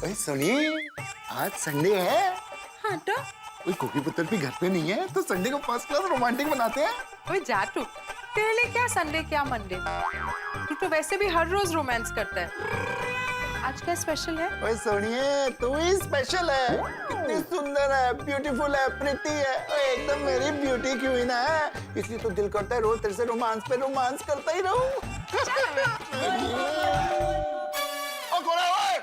ओए सुनिए, आज संडे है। हाँ तो कोई कोकी पुत्र भी घर पे नहीं है, तो संडे को फर्स्ट क्लास रोमांटिक बनाते हैं। ओए जा तू, तेरे लिए क्या संडे क्या मंडे, तू तो वैसे भी हर रोज रोमांस करता है। आज क्या स्पेशल है? ओए सुनिए, तू ही स्पेशल है। कितनी सुंदर है, ब्यूटीफुल है, प्रिटी है। ओए एकदम मेरी ब्यूटी क्वीन है, इसलिए तो दिल करता है रोज तेरे से रोमांस पे रोमांस करता ही रहूं। ओ कौन है ओए?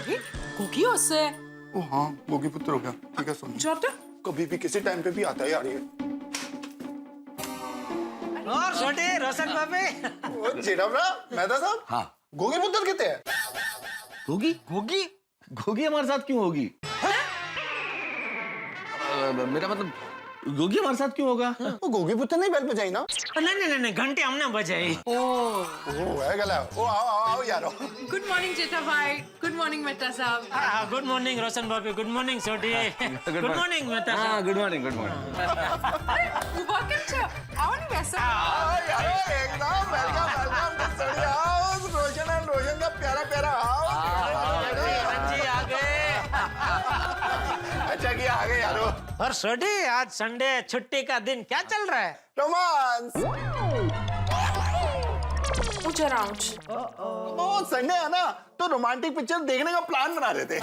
ये कोकी उससे ओ हाँ, गोगी पुत्र हो गया। ठीक है सुन, जो तो कभी भी किसी टाइम पे भी आता है यार ये। और छोटे रोशन बाबे। ओ जेठा भरा, मेहता साहब। हाँ। गोगी पुत्र कितने हैं? गोगी गोगी गोगी हमारे साथ क्यों होगी? मेरा मतलब गोगी हमारे साथ क्यों होगा? वो गोगी पुत्र नहीं बेल बजाई ना? नहीं घंटे हमने बजाई। ओ है गला। ओ आओ यार। गुड मॉर्निंग जेठा भाई, गुड मॉर्निंग मेहता साहब। गुड मॉर्निंग रोशन बाबे, गुड मॉर्निंग छोटी। गुड मॉर्निंग मेहता हाँ, साहब। Good morning good morning. उबा के छ आओ नहीं वैसा। यार एकदम वेलकम सड़ी हाउस। रोशन एंड रोशन का प्यारा प्यारा हाउस। जी आ गए। अच्छा किया आ गए यारो। और छोटी आज संडे छुट्टी का दिन, क्या चल रहा है? रोमांस। वो संडे है ना, तो रोमांटिक पिक्चर देखने का प्लान बना रहे थे।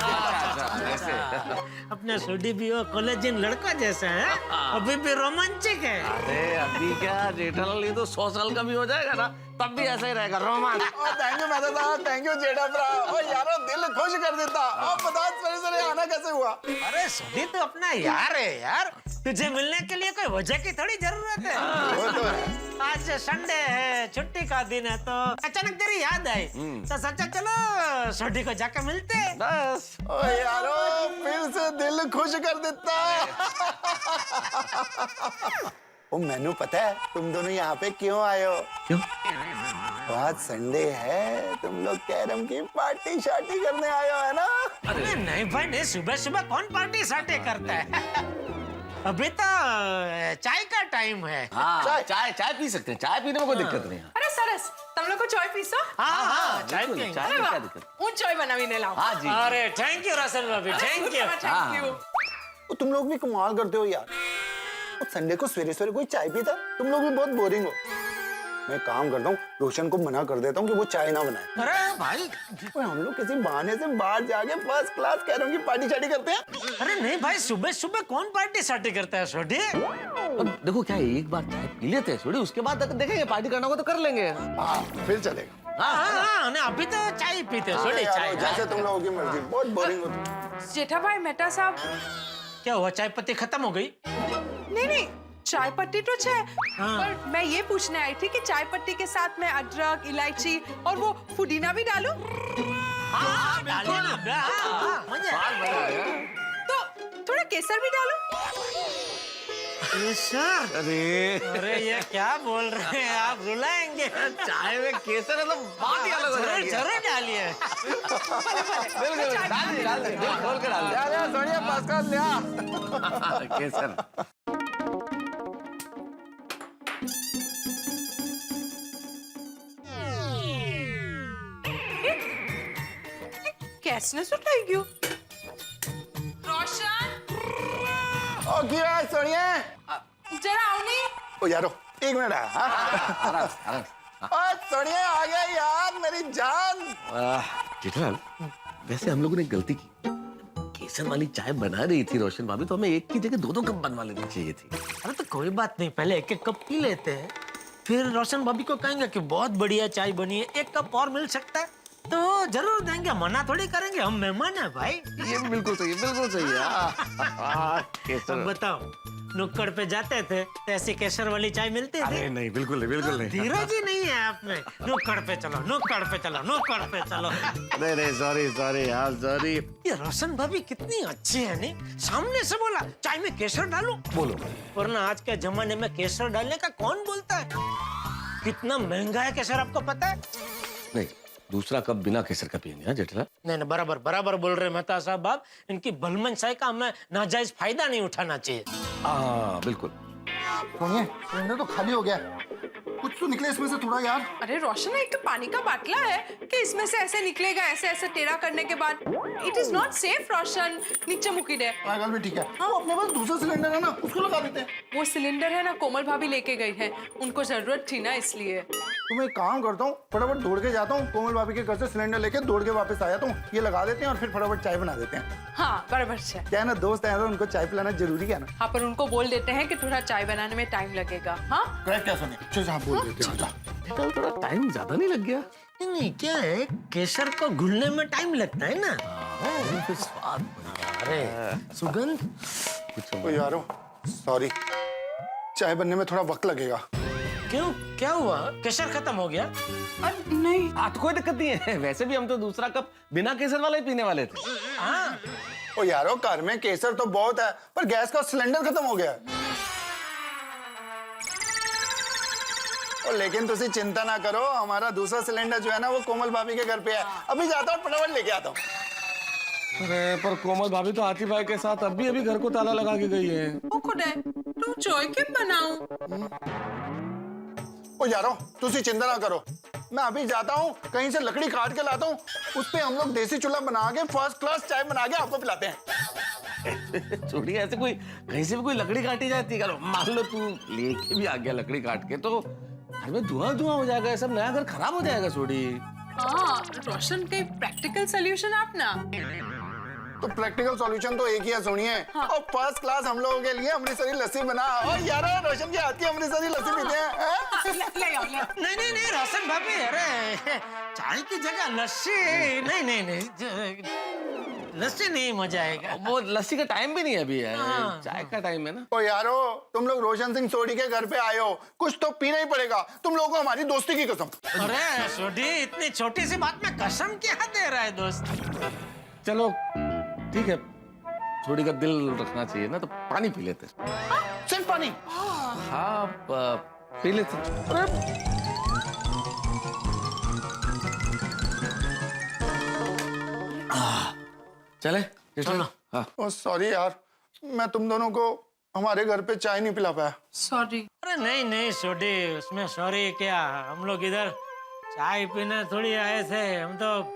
अपने छोटी भी वो कॉलेजियन लड़का जैसा है, अभी भी रोमांचिक है। अरे अभी क्या जेठालाल, ये तो 100 साल का भी हो जाएगा ना, तब भी ऐसा ही रहेगा रोमांस। थैंक यू मेहता साहब, थैंक यू जेठा भरा। ओ यारो दिल खुश कर देता। और बता सरे आना कैसे हुआ? अरे छोटी तो अपना यार है यार, तुझे मिलने के लिए कोई वजह की थोड़ी जरूरत है। वो तो है। आज संडे है, छुट्टी का दिन है, तो अचानक तेरी याद आई तो सोचा चलो छोटी को जाकर मिलते हैं। बस। ओ यारो फिर से दिल खुश कर देता। ओ मैनू पता है तुम दोनों यहाँ पे क्यों आए हो? क्यों? आज संडे है, तुम लोग कैरम की पार्टी शार्टी करने आए हो है ना? अरे नहीं भाई नहीं, सुबह सुबह कौन पार्टी साटे करता है? अभी तो चाय का टाइम है। हाँ, चाय चाय पी सकते हैं, चाय पीने में कोई दिक्कत नहीं है। अरे सरस, तुम लोग को चाय पीसो? हाँ चाय बिल्कुल, पियेंगे। चाय अरे में क्या वाह, दिक्कत? उन चाय बनावीने लाओ। हाँ जी। अरे थैंक यू रोशन बाबी, थैंक यू। Thank you. ओ, तुम लोग भी कमाल करते हो यार। ओ, संडे को सवेरे सवेरे कोई चाय पीता? तुम लोग भी बहुत बोरिंग हो। मैं काम करता हूँ, रोशन को मना कर देता हूँ कि वो चाय ना बनाए। अरे भाई, ओए, हम लोग किसी बहाने से बाहर जाके फर्स्ट क्लास कैरम की पार्टी शार्टी करते हैं। अरे नहीं भाई, सुबह सुबह कौन पार्टी साटी करता है छोटी? अब देखो क्या है, एक बार चाय पी लेते हैं थोड़ी, उसके बाद देखेंगे पार्टी करना होगा तो कर लेंगे। हाँ फिर चलेगा। हाँ, अभी तो चाय पीते हैं छोटी, यार, चाय। जैसे तुम लोगों की मर्जी, बहुत बोरिंग हो। जेठा भाई मेहता साहब, क्या हुआ, चाय पत्ती खत्म हो गई? नहीं चाय पत्ती तो है, पर मैं ये पूछने आई थी कि चाय पत्ती के साथ मैं अदरक, इलायची और वो पुदीना भी डालूं? हाँ, डालिए ना। हाँ, मजा आएगा। तो थोड़ा केसर भी डालूं? केसर? अरे ये क्या बोल रहे हैं आप, रुलाएंगे? चाय में केसर मतलब बात ही अलग हो जाएगी। जरूर डालिए। बिल्कुल, डाल दे, खोल के डाल दे। यार सोनिया पास कर लिया। केसर। कैसने सुटाई क्यों? रोशन, ओ क्या है सोनिया? जरा आओ नहीं। ओ यारो एक मिनट है। हाँ? आराम। ओ सोनिया आ गया यार मेरी जान। जेठालाल, वैसे हम लोगों ने गलती की, केसर वाली चाय बना रही थी रोशन भाभी, तो हमें एक की जगह दो कप बनवा लेनी चाहिए थी। अरे तो कोई बात नहीं, पहले एक एक कप पी लेते हैं, फिर रोशन भाभी को कहेंगे कि बहुत बढ़िया चाय बनी है, एक कप और मिल सकता है तो जरूर देंगे, मना थोड़ी करेंगे, हम मेहमान हैं भाई। ये बिल्कुल सही है, बिल्कुल सही है। केसर। अब बताओ, नुक्कड़ पे जाते थे तो ऐसी केसर वाली चाय मिलती थी? अरे नहीं, बिल्कुल नहीं, बिल्कुल नहीं। धीरज ही नहीं है आप में। नुक्कड़ पे चलो, नुक्कड़ पे चलो, नुक्कड़ पे चलो। नहीं, सॉरी यार, सॉरी। ये रोशन भाभी कितनी अच्छी है, नहीं सामने से बोला चाय में केसर डालो, बोलो। वरना आज के जमाने में केसर डालने का कौन बोलता है? कितना महंगा है केसर, आपको पता है? नहीं, दूसरा कप बिना केसर का पियेंगे। हाँ जेठालाल? नहीं, बराबर बोल रहे मेहता साहब आप, इनकी भलमनसाई का हमें नाजायज फायदा नहीं उठाना चाहिए। हाँ बिल्कुल। सोनिया सिलेंडर तो खाली हो गया। कुछ तो निकले इसमें से थोड़ा यार। अरे रोशन, एक तो पानी का बाटला है कि इसमें से ऐसे निकलेगा, ऐसे ऐसे टेढ़ा करने के बाद। इट इज नॉट सेफ रोशन, नीचे मुकी दे। पागल भी ठीक है। हाँ, अपने पास दूसरा सिलेंडर है ना, उसको लगा देते हैं। वो सिलेंडर है ना, कोमल भाभी लेके गई है, उनको जरूरत थी ना इसलिए। तो मैं एक काम करता हूँ, फटाफट दौड़ के जाता हूँ, कोमल भाभी के घर से सिलेंडर लेके दौड़ के वापस आ जाता हूँ। ये लगा देते हैं और फिर फटाफट चाय बना देते हैं। हाँ बराबर से। क्या है ना, दोस्त है तो उनको चाय पिलाना जरूरी है ना। हाँ, पर उनको बोल देते हैं कि थोड़ा चाय बनाने में टाइम लगेगा। हाँ करेक्ट क्या सुनिए, चल हाँ बोल देते हैं। कल थोड़ा टाइम ज्यादा नहीं लग गया? नहीं, क्या है, केसर को घुलने में टाइम लगता है ना। फिर स्वाद अरे सुगंध। ओ यारो, सॉरी, चाय बनने में थोड़ा वक्त लगेगा। क्यों, क्या हुआ? केसर खत्म हो गया? नहीं, हाँ तो कोई दिक्कत नहीं है, वैसे भी हम तो दूसरा कप बिना केसर वाला ही पीने वाले थे। हाँ, ओ यारो, घर में केसर तो बहुत है, पर गैस का सिलेंडर खत्म हो गया है। ओ लेकिन तुसी चिंता ना करो, हमारा दूसरा सिलेंडर जो है ना वो कोमल भाभी के घर पे है। अभी जाता हूँ, फटाफट लेके आता हूँ। अरे पर कोमल भाभी तो हाथी भाई के साथ अभी घर को ताला लगा के गई है। वो खुद है, तू चाय क्यों बनाऊं? ओ यारो, तुसी चिंता ना करो, मैं अभी जाता हूँ, कहीं से लकड़ी काट के लाता हूँ, उस पे हम लोग देसी चूल्हा बना के फर्स्ट क्लास चाय बना के आपको पिलाते हैं। छोड़ी, ऐसे कोई कहीं से भी कोई लकड़ी काटी जाती है? मान लो तू लेके भी आ गया लकड़ी काट के, तो घर में धुआं धुआं हो जाएगा, सब नया घर खराब हो जाएगा। छोड़ी, हाँ रोशन, के प्रैक्टिकल सॉल्यूशन आप ना। तो प्रैक्टिकल सॉल्यूशन तो एक ही है, सुनिए। हाँ। और फर्स्ट क्लास हम लोगों के लिए अमृतसरी लस्सी बना। और यार, रोशन की हाथ की अमृतसरी लस्सी पीते हैं। ले आओ, ले आओ। नहीं रोशन भाभी, अरे चाय की जगह लस्सी। नहीं, लस्सी नहीं, मजा आएगा। वो लस्सी का टाइम भी नहीं है अभी, हाँ। चाय का टाइम है ना। ओ यारो, तुम लोग रोशन सिंह सोडी के घर पे आए हो, कुछ तो पीना ही पड़ेगा। तुम लोगों को हमारी दोस्ती की कसम। अरे सोडी, इतनी छोटी सी बात में कसम क्या दे रहा है दोस्त? चलो ठीक है, छोड़ी का दिल रखना चाहिए ना, तो पानी पी लेते। सिर्फ पानी? हाँ पी लेते। चले चलो। हाँ ओ सॉरी यार, मैं तुम दोनों को हमारे घर पे चाय नहीं पिला पाया। सॉरी। अरे नहीं सोडी, उसमें सॉरी क्या, हम लोग इधर चाय पीने थोड़ी आए थे, हम तो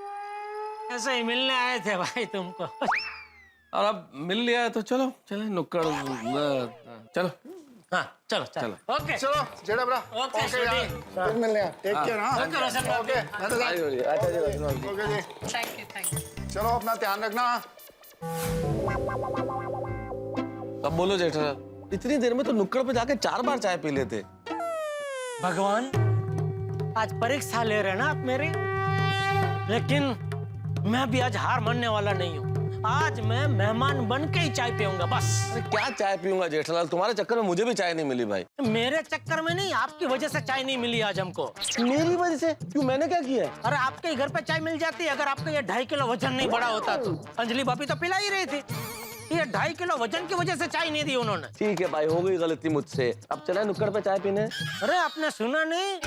ऐसे ही मिलने आए थे भाई तुमको। और अब मिल लिया तो चलो चले नुक्कड़। चलो हाँ चलो। ओके चलो जेड़ा ब्रा। ओके, यार, छोटी। फिर मिलने हैं। Take care. हाँ ओके, रोशन भाई। ओके, अच्छा जी। ओके जी, थैंक यू। चलो अपना ध्यान रखना। अब बोलो जेठा, इतनी देर में तो नुक्कड़ पे जाके 4 बार चाय पी लेते। भगवान, आज परीक्षा ले रहे ना आप मेरी, लेकिन मैं भी आज हार मानने वाला नहीं हूँ। आज मैं मेहमान बन के ही चाय पीऊंगा बस। अरे क्या चाय पीऊंगा जेठालाल, तुम्हारे चक्कर में मुझे भी चाय नहीं मिली भाई। मेरे चक्कर में नहीं, आपकी वजह से चाय नहीं मिली आज हमको। मेरी वजह से? क्यों, मैंने क्या किया? अरे आपके घर पे चाय मिल जाती अगर आपका ये 2.5 किलो वजन नहीं बढ़ा होता तो। अंजलि भाभी तो पिला ही रही थी, ये 2.5 किलो वजन की वजह से चाय नहीं दी उन्होंने। ठीक है भाई, हो गई गलती मुझसे, अब चले नुक्कड़ पे चाय पीने। अरे आपने सुना नहीं,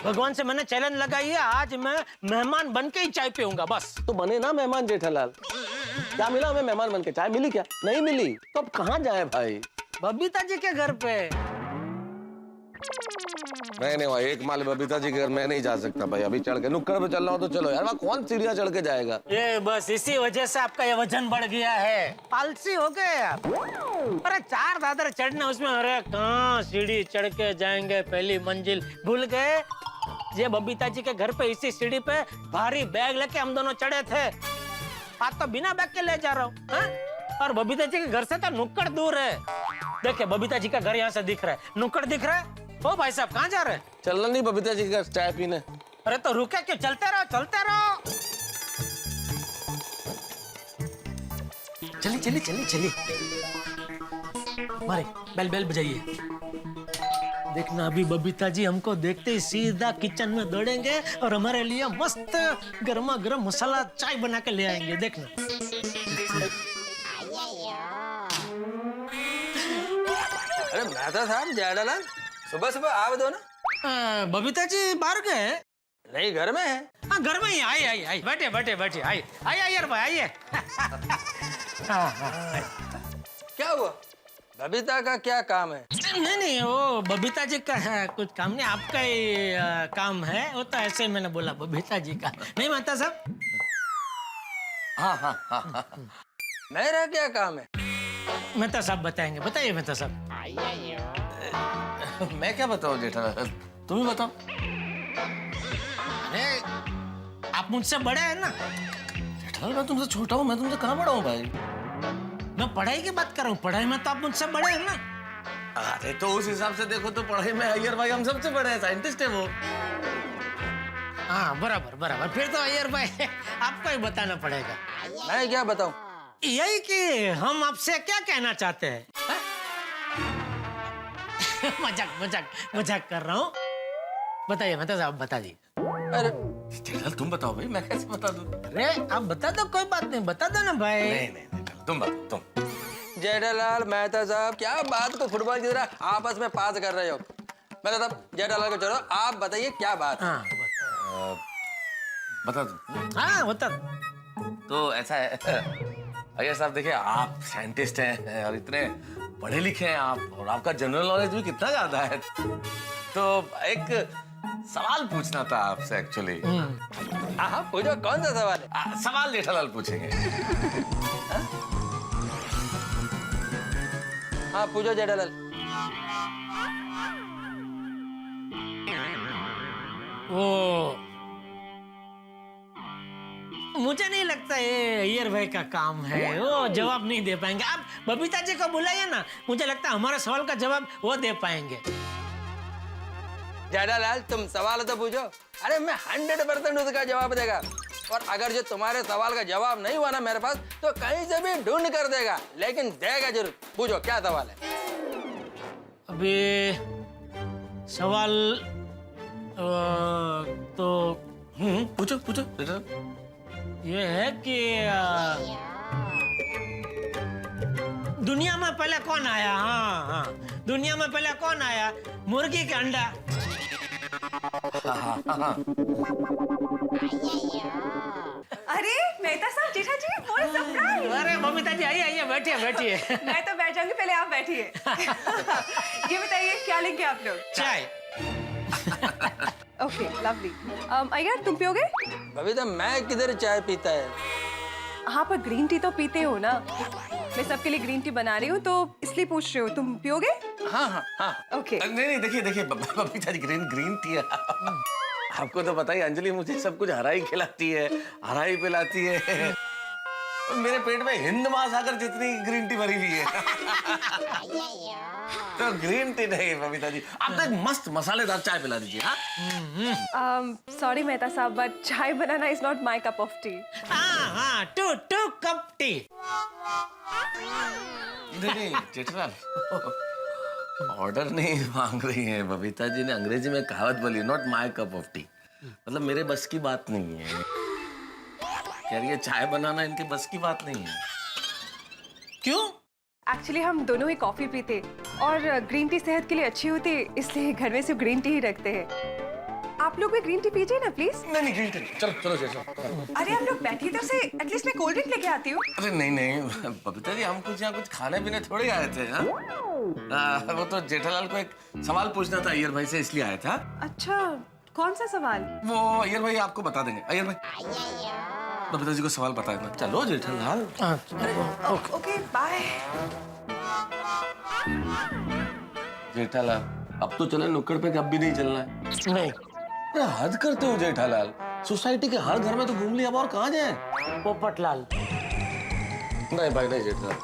भगवान से मैंने चैलेंज लगाई है, आज मैं मेहमान बन के ही चाय पीऊंगा बस। तो बने ना मेहमान जेठालाल। क्या मिला हमें मेहमान बन के? चाय मिली क्या? नहीं मिली तो अब कहाँ जाए भाई? बबीता जी के घर पे। नहीं भाई, एक माल बबीता जी के घर मैं नहीं जा सकता भाई, अभी चढ़ के नुक्कड़ पे चल रहा हो तो चलो यार, वहाँ कौन सीढ़ियाँ चढ़ के जाएगा? ये बस इसी वजह से आपका ये वजन बढ़ गया है, आलसी हो गए आप। अरे 4 दादर चढ़ने उसमें, अरे कहाँ सीढ़ी चढ़ के जाएंगे, पहली मंजिल भूल गए। ये बबीता जी के घर पे इसी सीढ़ी पे भारी बैग लेके हम दोनों चढ़े थे, आज तो बिना बैग के ले जा रहा हूँ। और बबीता जी के घर से तो नुक्कड़ दूर है। देखिए बबीता जी का घर यहाँ से दिख रहा है, नुक्कड़ दिख रहा है। ओ भाई साहब, कहाँ जा रहे हैं? चलना नहीं बबीता जी के घर चाय पीने? अरे तो रुके क्यों, चलते रहो चलते रहो। चलिए मारे बेल बेल बजाइए। देखना अभी बबीता जी हमको देखते ही सीधा किचन में दौड़ेंगे और हमारे लिए मस्त गर्मा गर्म मसाला चाय बना के ले आएंगे, देखना। अरे मेहता साहब, जेठालाल सुबह सुबह आ दो ना। बबीता जी बाहर गए? नहीं, घर में है। हाँ घर में ही। आई बैठे आई यार भाई, आइए। क्या हुआ? बबीता का क्या काम है? नहीं नहीं, वो बबीता जी का है, कुछ काम नहीं, आपका ही काम है। वो तो ऐसे ही मैंने बोला बबीता जी का, नहीं मेहता साहब? हाँ हाँ हाँ हाँ। मेरा क्या काम है? मेहता साहब बताएंगे, बताइए मेहता साहब। मैं क्या बताऊँ जेठालाल, तुम ही बताओ। अरे आप मुझसे बड़े हैं ना। जेठालाल मैं तुमसे छोटा हूँ, मैं तुमसे कहाँ बड़ा हूँ भाई? मैं पढ़ाई की बात कर रहा हूँ, पढ़ाई में तो आप मुझसे बड़े हैं ना। अरे तो उस हिसाब से देखो तो पढ़ाई में अय्यर भाई हम सबसे बड़े हैं, साइंटिस्ट है वो। हाँ बराबर बराबर, फिर तो अय्यर भाई आपको ही बताना पड़ेगा। मैं क्या बताऊं? यही कि हम आपसे क्या कहना चाहते हैं। मजाक मजाक मजाक कर रहा हूँ। बताइए मेहता साहब, बता दीजिए। अरे जेठालाल तुम बताओ भाई, मैं कैसे बता दूँ? अरे आप बता दो, कोई बात नहीं, बता दो ना भाई। नहीं नहीं जेठालाल तुम बताओ तुम। जेठालाल मेहता साहब क्या बात को फुटबॉल की तरह आपस में पास कर रहे हो? मेहता साहब जेठालाल को छोड़ो, आप बताइए क्या बात है? हाँ बता दो। हाँ बता दो। तो ऐसा है अय्यर साहब, देखिए आप साइंटिस्ट हैं और इतने पढ़े लिखे हैं आप, और आपका जनरल नॉलेज भी कितना ज्यादा है, तो एक सवाल पूछना था आपसे एक्चुअली। हाँ पूछो, कौन सा सवाल है? सवाल जेठालाल पूछेंगे। हाँ पूछो जेठालाल। वो मुझे नहीं लगता ये अय्यर भाई का काम है, वो जवाब नहीं दे पाएंगे। आप बबीता जी को बुलाइए ना, मुझे लगता है हमारे सवाल का जवाब वो दे पाएंगे। जेठालाल तुम सवाल तो पूछो। अरे मैं 100% उसका जवाब देगा, और अगर जो तुम्हारे सवाल का जवाब नहीं हुआ ना मेरे पास, तो कहीं से भी ढूंढ कर देगा, लेकिन देगा जरूर। पूछो क्या सवाल है? अभी सवाल तो पूछो पूछो जेठालाल। ये है कि दुनिया में पहले कौन आया? हाँ हाँ, दुनिया में पहले कौन आया? मुर्गी का अंडा। अरे मेहता साहब, जेठा जी, बहुत सरप्राइज। अरे बबीता जी आइए आइए, बैठिए बैठिए। मैं तो बैठ जाऊंगी, पहले आप बैठिए। ये बताइए क्या लेंगे आप लोग? चाय। Okay lovely. अय्यर तुम पियोगे? बबीता मैं किधर चाय पीता है? हाँ पर ग्रीन टी तो पीते हो ना। मैं सबके लिए ग्रीन टी बना रही हूँ तो इसलिए पूछ रही हूँ, तुम पियोगे? हाँ हाँ हाँ। ओके। नहीं नहीं देखिए देखिए बबीता जी ग्रीन टी है। आपको तो पता ही, अंजलि मुझे सब कुछ हरा ही खिलाती है, हरा ही पिलाती है। मेरे पेट में हिंद महासागर जितनी ग्रीन टी भरी हुई है। तो ग्रीन टी नहीं बबीता जी, आप तो एक मस्त मसालेदार चाय पिला दीजिए। हाँ सॉरी मेहता साहब, बट चाय बनाना is not my cup of tea. हाँ हाँ, टू कप टी। नहीं जेठालाल, ऑर्डर नहीं मांग रही है बबीता जी ने, अंग्रेजी में कहावत बोली, not my cup of T, मतलब मेरे बस की बात नहीं है। कह रही है चाय बनाना इनके बस की बात नहीं है। क्यों? एक्चुअली हम दोनों ही कॉफी पीते और ग्रीन टी सेहत के लिए अच्छी होती है, इसलिए घर में सिर्फ ग्रीन टी ही रखते हैं। आप लोग भी ग्रीन टी पीजिए ना प्लीज। नहीं ग्रीन टी चलो चलो चलो। अरे आप लोग बैठिए तो से, एटलीस्ट मैं कोल्ड ड्रिंक लेके आती हूँ। अरे नहीं बबीता जी, हम कुछ यहाँ कुछ खाने पीने थोड़े आए थे। हाँ वो तो जेठालाल को एक सवाल पूछना था अय्यर भाई से, इसलिए आया था। अच्छा कौन सा सवाल? वो अय्यर भाई आपको बता देंगे। अय्यर भाई बबीता जी को सवाल बता देना। चलो जेठालाल। Okay bye. जेठालाल अब तो चले नुक्कड़ पे, अब भी नहीं चलना है? नहीं। अरे हद करते हो जेठालाल, सोसाइटी के हर घर में तो घूम लिया, अब और कहाँ जाए? पोपटलाल। नहीं भाई नहीं जेठालाल,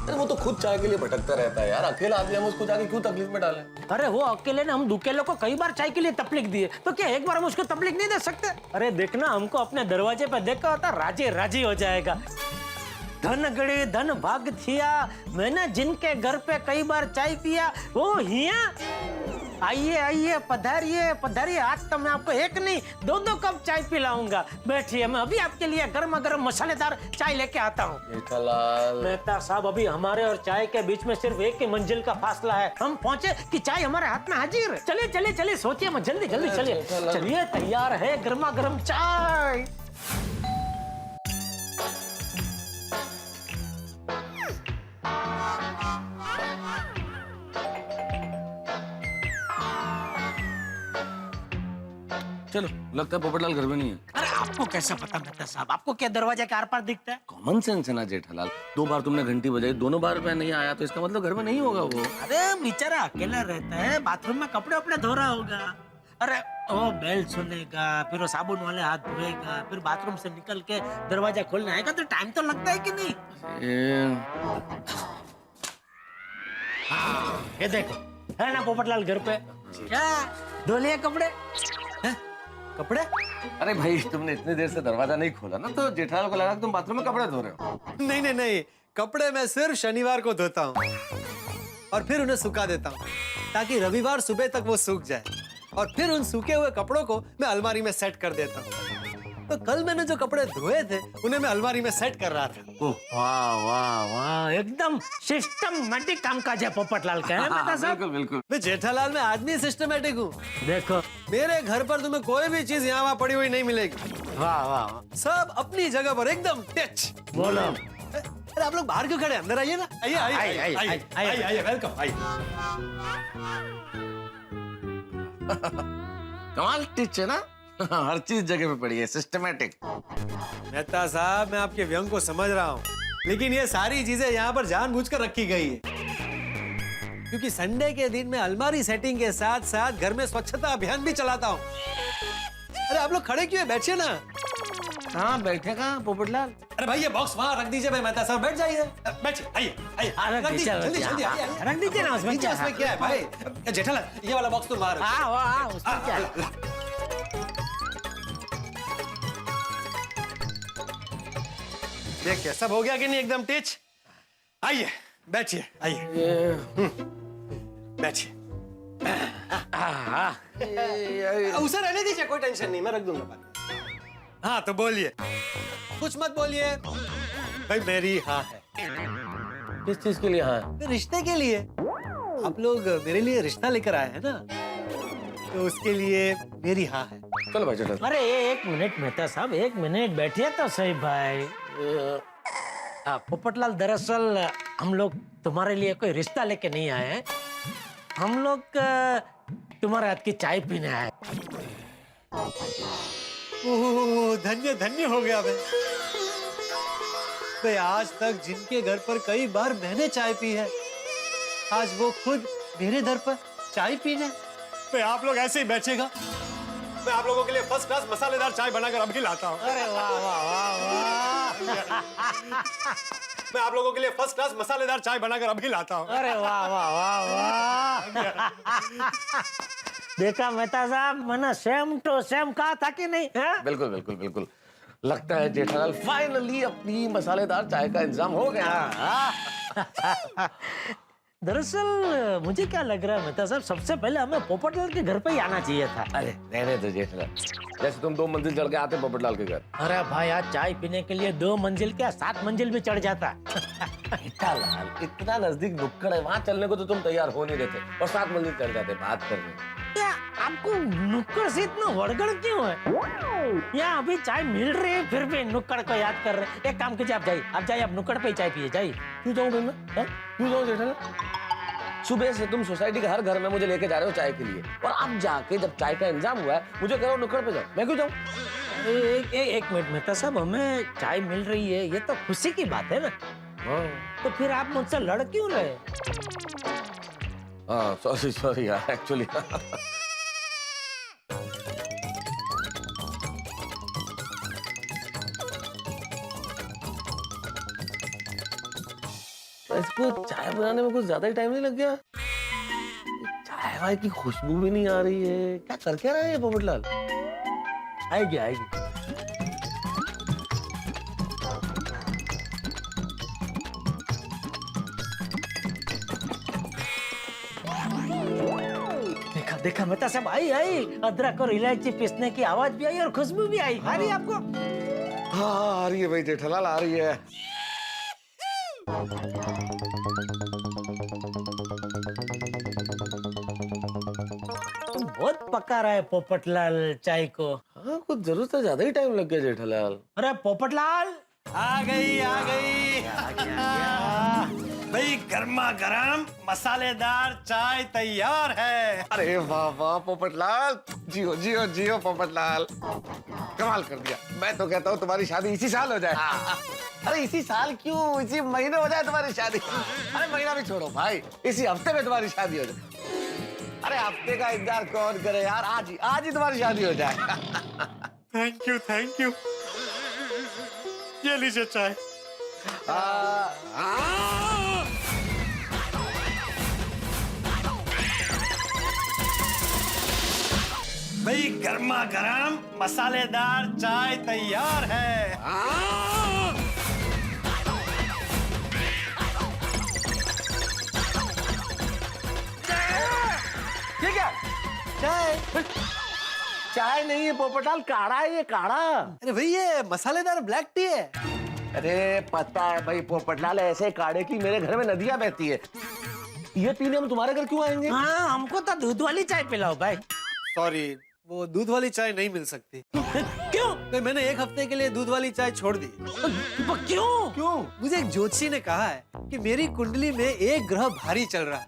अरे वो तो खुद चाय के लिए भटकता रहता है यार, अकेला आदमी, हम उसको जाके क्यों तकलीफ में डालें? अरे वो अकेले ने हम दुकेलों को कई बार चाय के लिए तकलीफ दिए, तो क्या एक बार हम उसको तकलीफ नहीं दे सकते? अरे देखना, हमको अपने दरवाजे पे देखा होता राजी राजी हो जाएगा। धन गड़े धन भाग थिया, मैंने जिनके घर पे कई बार चाय पिया वो हिया। आइए आइए, पधारिए पधारिए, आज तो मैं आपको एक नहीं दो कप चाय पिलाऊंगा। बैठिए, मैं अभी आपके लिए गर्मा गर्म मसालेदार चाय लेके आता हूँ। जेठालाल मेहता साहब, अभी हमारे और चाय के बीच में सिर्फ एक ही मंजिल का फासला है, हम पहुँचे कि चाय हमारे हाथ में हाजिर। चलिए चलिए चलिए, सोचिए मत, जल्दी जल्दी चलिए। चलिए, तैयार है गर्मा गर्म चाय। चलो, लगता है पोपटलाल घर में नहीं है। अरे आपको कैसे पता मेहता साहब? आपको क्या दरवाजे के आर पार दिखता है? कॉमन सेंस है ना जेठालाल। 2 बार तुमने घंटी बजाई, दोनों बार मैं नहीं आया तो इसका मतलब घर में नहीं होगा वो। अरे बेचारा अकेला रहता है, बाथरूम में कपड़े वपड़े धो रहा होगा। अरे वो बेल सुनेगा, फिर वो साबुन वाले हाथ धोएगा, फिर बाथरूम से निकल के दरवाजा खोलने आएगा तो टाइम तो लगता है कि नहीं? ये देखो, है ना पोपटलाल घर पे? क्या धो लिए कपड़े? हैं? कपड़े? अरे भाई, तुमने इतनी देर से दरवाजा नहीं खोला ना, तो जेठालाल को लगा कि तुम बाथरूम में कपड़े धो रहे हो। नहीं नहीं नहीं, कपड़े मैं सिर्फ शनिवार को धोता हूँ और फिर उन्हें सुखा देता हूँ ताकि रविवार सुबह तक वो सूख जाए, और फिर उन सूखे हुए कपड़ों को मैं अलमारी में सेट कर देता हूँ। तो कल मैंने जो कपड़े धोए थे उन्हें मैं अलमारी में सेट कर रहा था। वाह वाह वाह, एकदम सिस्टमैटिक कामकाज है पोपटलाल का, है मेहता साहब? बिल्कुल बिल्कुल। मैं जेठालाल में आदमी सिस्टमेटिक हूँ। देखो, मेरे घर पर तुम्हें कोई भी चीज यहाँ वहाँ पड़ी हुई नहीं मिलेगी। वाह वाह, सब अपनी जगह पर एकदम टच। बोलो। अरे आप लोग बाहर क्यों खड़े हैं? अंदर आइए ना। आइए आइए आइए आइए आइए आइए, वेलकम आइए। कमाल टीच है ना। हर चीज जगह पे पड़ी है, सिस्टमैटिक। मेहता साहब, मैं आपके व्यंग को समझ रहा हूँ, लेकिन ये सारी चीजें यहाँ पर जानबूझकर रखी गई है क्योंकि संडे के दिन मैं अलमारी सेटिंग के साथ साथ घर में स्वच्छता अभियान भी चलाता हूँ। अरे आप लोग खड़े क्यों हैं? बैठिए ना। हाँ, बैठेगा पोपटलाल। अरे भाई, ये बॉक्स वहाँ रख दीजिए भाई। मेहता साहब बैठ जाइए, बैठिए, आइए आइए, रख रख दीजिए, दीजिए, जल्दी जल्दी आइए, आइए। रख दीजिए ना, उसमें नीचे क्या उसमें क्या है भाई? जेठालाल, ये वाला बॉक्स तो बाहर रखिए। हाँ वाह, उसमें क्या है? देखिए, सब हो गया कि नहीं? एकदम टिच। आइए, बैठिए, आइए, बैठिए। उसे रहने दीजिए, कोई टेंशन नहीं, मैं रख दूंगा पानी। हाँ तो बोलिए, कुछ मत बोलिए भाई। मेरी हाँ है। किस चीज के लिए? हाँ, रिश्ते के लिए। आप लोग मेरे लिए रिश्ता लेकर आए हैं ना, तो उसके लिए मेरी हाँ है। चलो भाई जेठालाल। अरे एक मिनट मेहता साहब, एक मिनट बैठिए तो सही भाई। पोपटलाल, दरअसल हम लोग तुम्हारे लिए कोई रिश्ता लेके नहीं आए हैं, हम लोग तुम्हारे हाथ की चाय पीने आए। ओह, धन्य धन्य हो गया मैं आज तक जिनके घर पर कई बार मैंने चाय पी है, आज वो खुद मेरे घर पर चाय पीने। मैं आप लोग ऐसे ही बैठेगा, मैं आप लोगों के लिए फर्स्ट क्लास मसालेदार चाय बनाकर अभी लाता हूँ। अरे वाह वाह वाह वाह, मैं आप लोगों के लिए फर्स्ट क्लास मसालेदार चाय बनाकर अभी लाता हूँ। अरे वाह वाह वाह वाह। देखा मेहता साहब, मैंने सेम टू सेम कहा था कि नहीं? है? बिल्कुल बिल्कुल बिल्कुल। लगता है जेठालाल फाइनली अपनी मसालेदार चाय का इंतजाम हो गया। दरअसल मुझे क्या लग रहा है मेहता साहब, सबसे पहले हमें पोपटलाल के घर पे ही आना चाहिए था। अरे रहने दो जेठालाल, जैसे तुम 2 मंजिल चढ़ के आते पोपटलाल के घर। अरे भाई, आज चाय पीने के लिए 2 मंजिल क्या 7 मंजिल भी चढ़ जाता। जेठालाल, इतना नजदीक नुक्कड़ है, वहाँ चलने को तो तुम तैयार हो नहीं रहते और 7 मंजिल चढ़ जाते बात करने। क्या आपको नुक्कड़ से इतना वड़गड़ क्यों है? यहाँ अभी चाय मिल रही है फिर भी नुक्कड़ को याद कर रहे। एक काम कीजिए, आप जाइए, आप नुक्कड़ पे ही चाय पिए, जाइए। क्यों जाऊँ मैं? क्यों जाऊँ जेठालाल? सुबह से तुम सोसाइटी के हर घर में मुझे लेके जा रहे हो चाय के लिए, और अब जाके जब चाय का इंतजाम हुआ है मुझे कह रहे हो नुक्कड़ पे जाओ। मैं क्यों जाऊँ? एक मिनट मेहता साहब, हमें चाय मिल रही है, ये तो खुशी की बात है ना। तो फिर आप मुझसे लड़ क्यों रहे? हाँ, सॉरी यार, एक्चुअली इसको चाय बनाने में कुछ ज्यादा ही टाइम नहीं लग गया? चाय वाय की खुशबू भी नहीं आ रही है, क्या कर क्या रहा है ये पोपटलाल? आएगी आएगी। देखा देखा मेहता साहब, आई अदरक और इलायची पीसने की आवाज भी आई और खुशबू भी आई। आ रही है आपको? हाँ, आ रही है भाई जेठालाल, आ रही है। बहुत पका रहा है पोपटलाल चाय को। हाँ, कुछ जरूरत से ज्यादा ही टाइम लग गया जेठालाल। अरे पोपटलाल, आ गई। भाई गर्मा गर्म मसालेदार चाय तैयार है। अरे वाह वाह पोपटलाल, जियो जियो जियो पोपटलाल, कमाल कर दिया। मैं तो कहता हूँ तुम्हारी शादी इसी साल हो जाए। अरे इसी साल क्यों, इसी महीने हो जाए तुम्हारी शादी। अरे महीना भी छोड़ो भाई, इसी हफ्ते में तुम्हारी शादी हो जाए। अरे हफ्ते का इंतजार कौन करे यार, आज ही तुम्हारी शादी हो जाए। Thank you. ये लीजिए चाय। भाई गर्मा गर्म मसालेदार चाय तैयार है। ठीक है, चाय नहीं है पोपटलाल, काढ़ा है ये, काढ़ा। अरे भाई ये मसालेदार ब्लैक टी है। अरे पता है भाई पोपटलाल, ऐसे काढ़े की मेरे घर में नदियां बहती है। ये पीने हम तुम्हारे घर क्यों आएंगे? हाँ, हमको तो दूध वाली चाय पिलाओ भाई। सॉरी, वो दूध वाली चाय नहीं मिल सकती। क्यों? तो मैंने एक हफ्ते के लिए दूध वाली चाय छोड़ दी। क्यों? मुझे एक ज्योतिषी ने कहा है कि मेरी कुंडली में एक ग्रह भारी चल रहा है,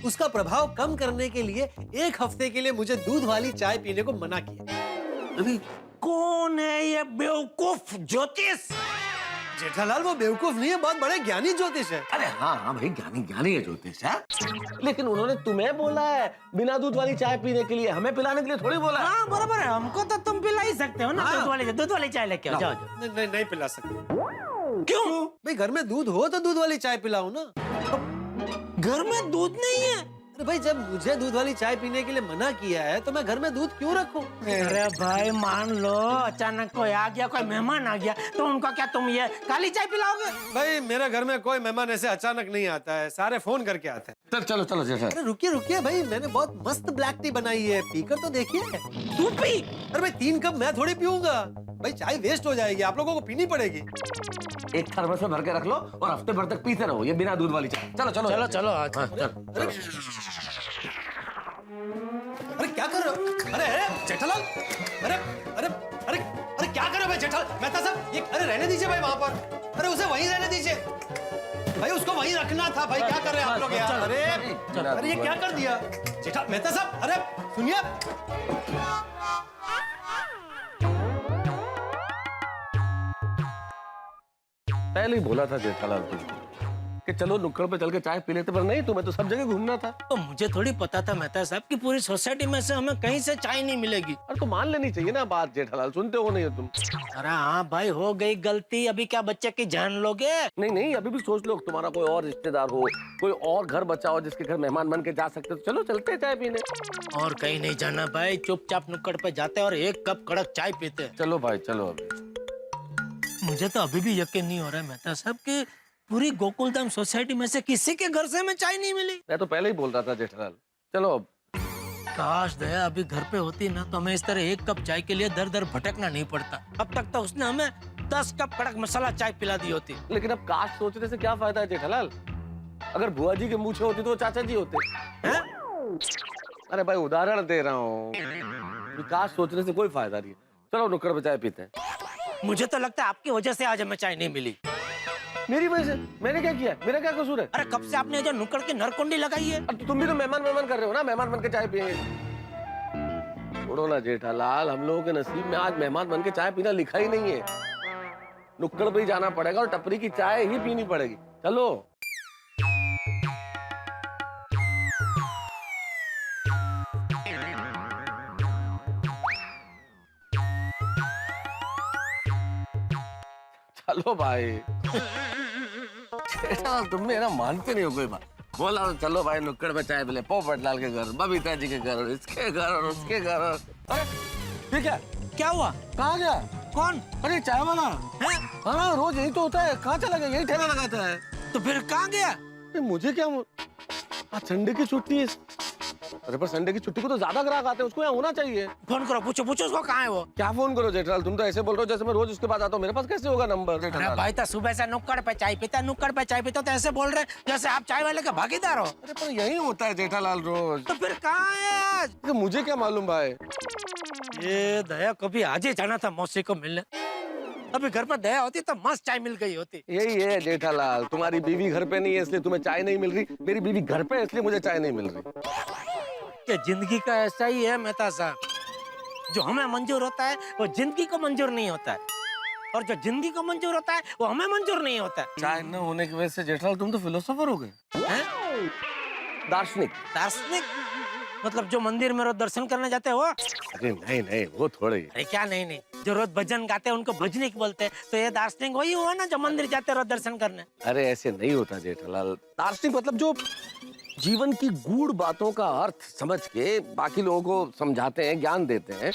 उसका प्रभाव कम करने के लिए एक हफ्ते के लिए मुझे दूध वाली चाय पीने को मना किया। अभी कौन है ये बेवकूफ ज्योतिष? जेठालाल वो बेवकूफ नहीं है, बहुत बड़े ज्ञानी ज्योतिष है। अरे हाँ भाई, ज्ञानी है ज्योतिष है, लेकिन उन्होंने तुम्हें बोला है बिना दूध वाली चाय पीने के लिए, हमें पिलाने के लिए थोड़ी बोला है। हाँ बराबर है, हमको तो तुम पिला ही सकते हो ना। हाँ। दूध वाली चाय लेके आओ, जाओ। नहीं पिला सकते। क्यों? भाई घर में दूध हो तो दूध वाली चाय पिलाऊं ना। घर में दूध नहीं है? अरे भाई जब मुझे दूध वाली चाय पीने के लिए मना किया है तो मैं घर में दूध क्यों रखूं? अरे भाई मान लो अचानक कोई आ गया, कोई मेहमान आ गया, तो उनको क्या तुम ये काली चाय पिलाओगे? भाई मेरे घर में कोई मेहमान ऐसे अचानक नहीं आता है, सारे फोन करके आते हैं। चलो जैसा। अरे रुकिए भाई, मैंने बहुत मस्त ब्लैक टी बनाई है, पीकर तो देखिए। तू पी। अरे भाई 3 कप मैं थोड़ी पीऊंगा, भाई चाय वेस्ट हो जाएगी, आप लोगों को पीनी पड़ेगी। एक थर्मस में भर के रख लो और हफ्ते भर तक पीते रहो ये बिना दूध वाली चाय। चलो। अरे क्या कर रहे हो? अरे जेठालाल, अरे क्या कर रहे हो भाई जेठालाल? मेहता साहब ये, अरे रहने दीजिए भाई वहां पर, अरे उसे वहीं रहने दीजिए भाई, उसको वहीं रखना था भाई। क्या कर रहे हैं आप लोग यार? अरे ये क्या कर दिया जेठा मेहता साहब? अरे सुनिए, पहले ही बोला था जेठालाल तुमको कि चलो नुक्कड़ पे चल के चाय पी लेते, पर नहीं, तुम्हें तो सब जगह घूमना था। तो मुझे थोड़ी पता था मेहता साहब कि पूरी सोसाइटी में से हमें कहीं से चाय नहीं मिलेगी। अरे तो मान लेनी चाहिए ना बात जेठालाल, सुनते हो नहीं हो तुम? अरे हाँ भाई, हो गई गलती, अभी क्या बच्चे की जान लोगे? नहीं, अभी भी सोच लो, तुम्हारा कोई और रिश्तेदार हो, कोई और घर बचा हो जिसके घर मेहमान बन के जा सकते, तो चलो चलते हैं चाय पीने। और कहीं नहीं जाना भाई, चुपचाप नुक्कड़ पे जाते और एक कप कड़क चाय पीते। चलो भाई चलो। अभी मुझे तो अभी भी यकीन नहीं हो रहा है मेहता साहब कि पूरी गोकुलधाम सोसाइटी में से किसी के घर से हमें चाय नहीं मिली। मैं तो पहले ही बोल रहा था जेठालाल, चलो अब। काश दया अभी घर पे होती ना तो हमें इस तरह एक कप चाय के लिए दर दर भटकना नहीं पड़ता। अब तक तो उसने हमें 10 कप कड़क मसाला चाय पिला दी होती। लेकिन अब काश सोचने से क्या फायदा है जेठालाल? अगर बुआ जी के मूछें होती तो वो चाचा जी होते हैं। अरे भाई उदाहरण दे रहा हूँ, काश सोचने से कोई फायदा नहीं है। चलो नुक्कड़ पे चाय पीते हैं। मुझे तो लगता है आपकी वजह से आज हमें चाय नहीं मिली। मेरी वजह से? मैंने क्या किया? मेरा क्या कसूर है? अरे कब से आपने जो नुक्कड़ की नरकुंडी लगाई है? अब तुम भी तो मेहमान कर रहे हो ना, मेहमान बन के चाय पिएंगे। छोड़ो ना जेठालाल, हम लोगों के नसीब में आज मेहमान बन के चाय पीना लिखा ही नहीं है। नुक्कड़ पे ही जाना पड़ेगा और टपरी की चाय ही पीनी पड़ेगी। चलो। चलो भाई। तुम मेरा मानते नहीं हो कोई बात। बोला चलो भाई नुक्कड़ पे चाय पिले, पोपटलाल के घर, बबीता जी के घर, इसके घर और उसके घर। अरे ठीक है, क्या हुआ? कहाँ गया? कौन? अरे चाय वाला है? हाँ रोज यही तो होता है, कहाँ चला गया? यही ठेला लगाता है। तो फिर कहाँ गया? मुझे क्या, आज संडे की छुट्टी है। अरे पर संडे की छुट्टी को तो ज्यादा ग्राहक आते हैं, उसको यहाँ होना चाहिए। फोन करो, पूछो उसको कहाँ है वो। क्या फोन करो जेठालाल, तुम तो ऐसे बोल रहे हो जैसे मैं रोज उसके पास आता हूँ। मेरे पास कैसे होगा नंबर? अरे भाई तो सुबह से नुक्कड़ पे चाय पीता तो ऐसे बोल रहे जैसे आप चाय वाले का भागीदार हो। अरे पर यही होता है जेठालाल रोज। तो फिर कहाँ है आज? तो मुझे क्या मालूम भाई। ये दया कभी आज ही जाना था मौसी को मिलने। अभी घर पर दया होती तो मस्त चाय मिल गई होती। यही है जेठालाल, तुम्हारी बीवी घर पे नहीं है इसलिए तुम्हें चाय नहीं मिल रही, मेरी बीवी घर पे है इसलिए मुझे चाय नहीं मिल रही। कि जिंदगी का ऐसा ही है मेहता साहब, जो हमें मंजूर होता है वो जिंदगी को मंजूर नहीं होता है, और जो जिंदगी को मंजूर होता है वो हमें मंजूर नहीं होता है। चाय न होने की वजह से जेठालाल तुम तो फिलोसोफर हो गए, हैं? दार्शनिक। दार्शनिक मतलब जो मंदिर में रोज दर्शन करने जाते हैं वो? अरे नहीं नहीं, वो थोड़े। अरे क्या नहीं नहीं, जो रोज भजन गाते हैं उनको भजनिक बोलते हैं, तो ये दार्शनिक वही हुआ ना जो मंदिर जाते हैं रोज दर्शन करने। अरे ऐसे नहीं होता जेठालाल, दार्शनिक मतलब जो जीवन की गूढ़ बातों का अर्थ समझ के बाकी लोगों को समझाते हैं, ज्ञान देते हैं,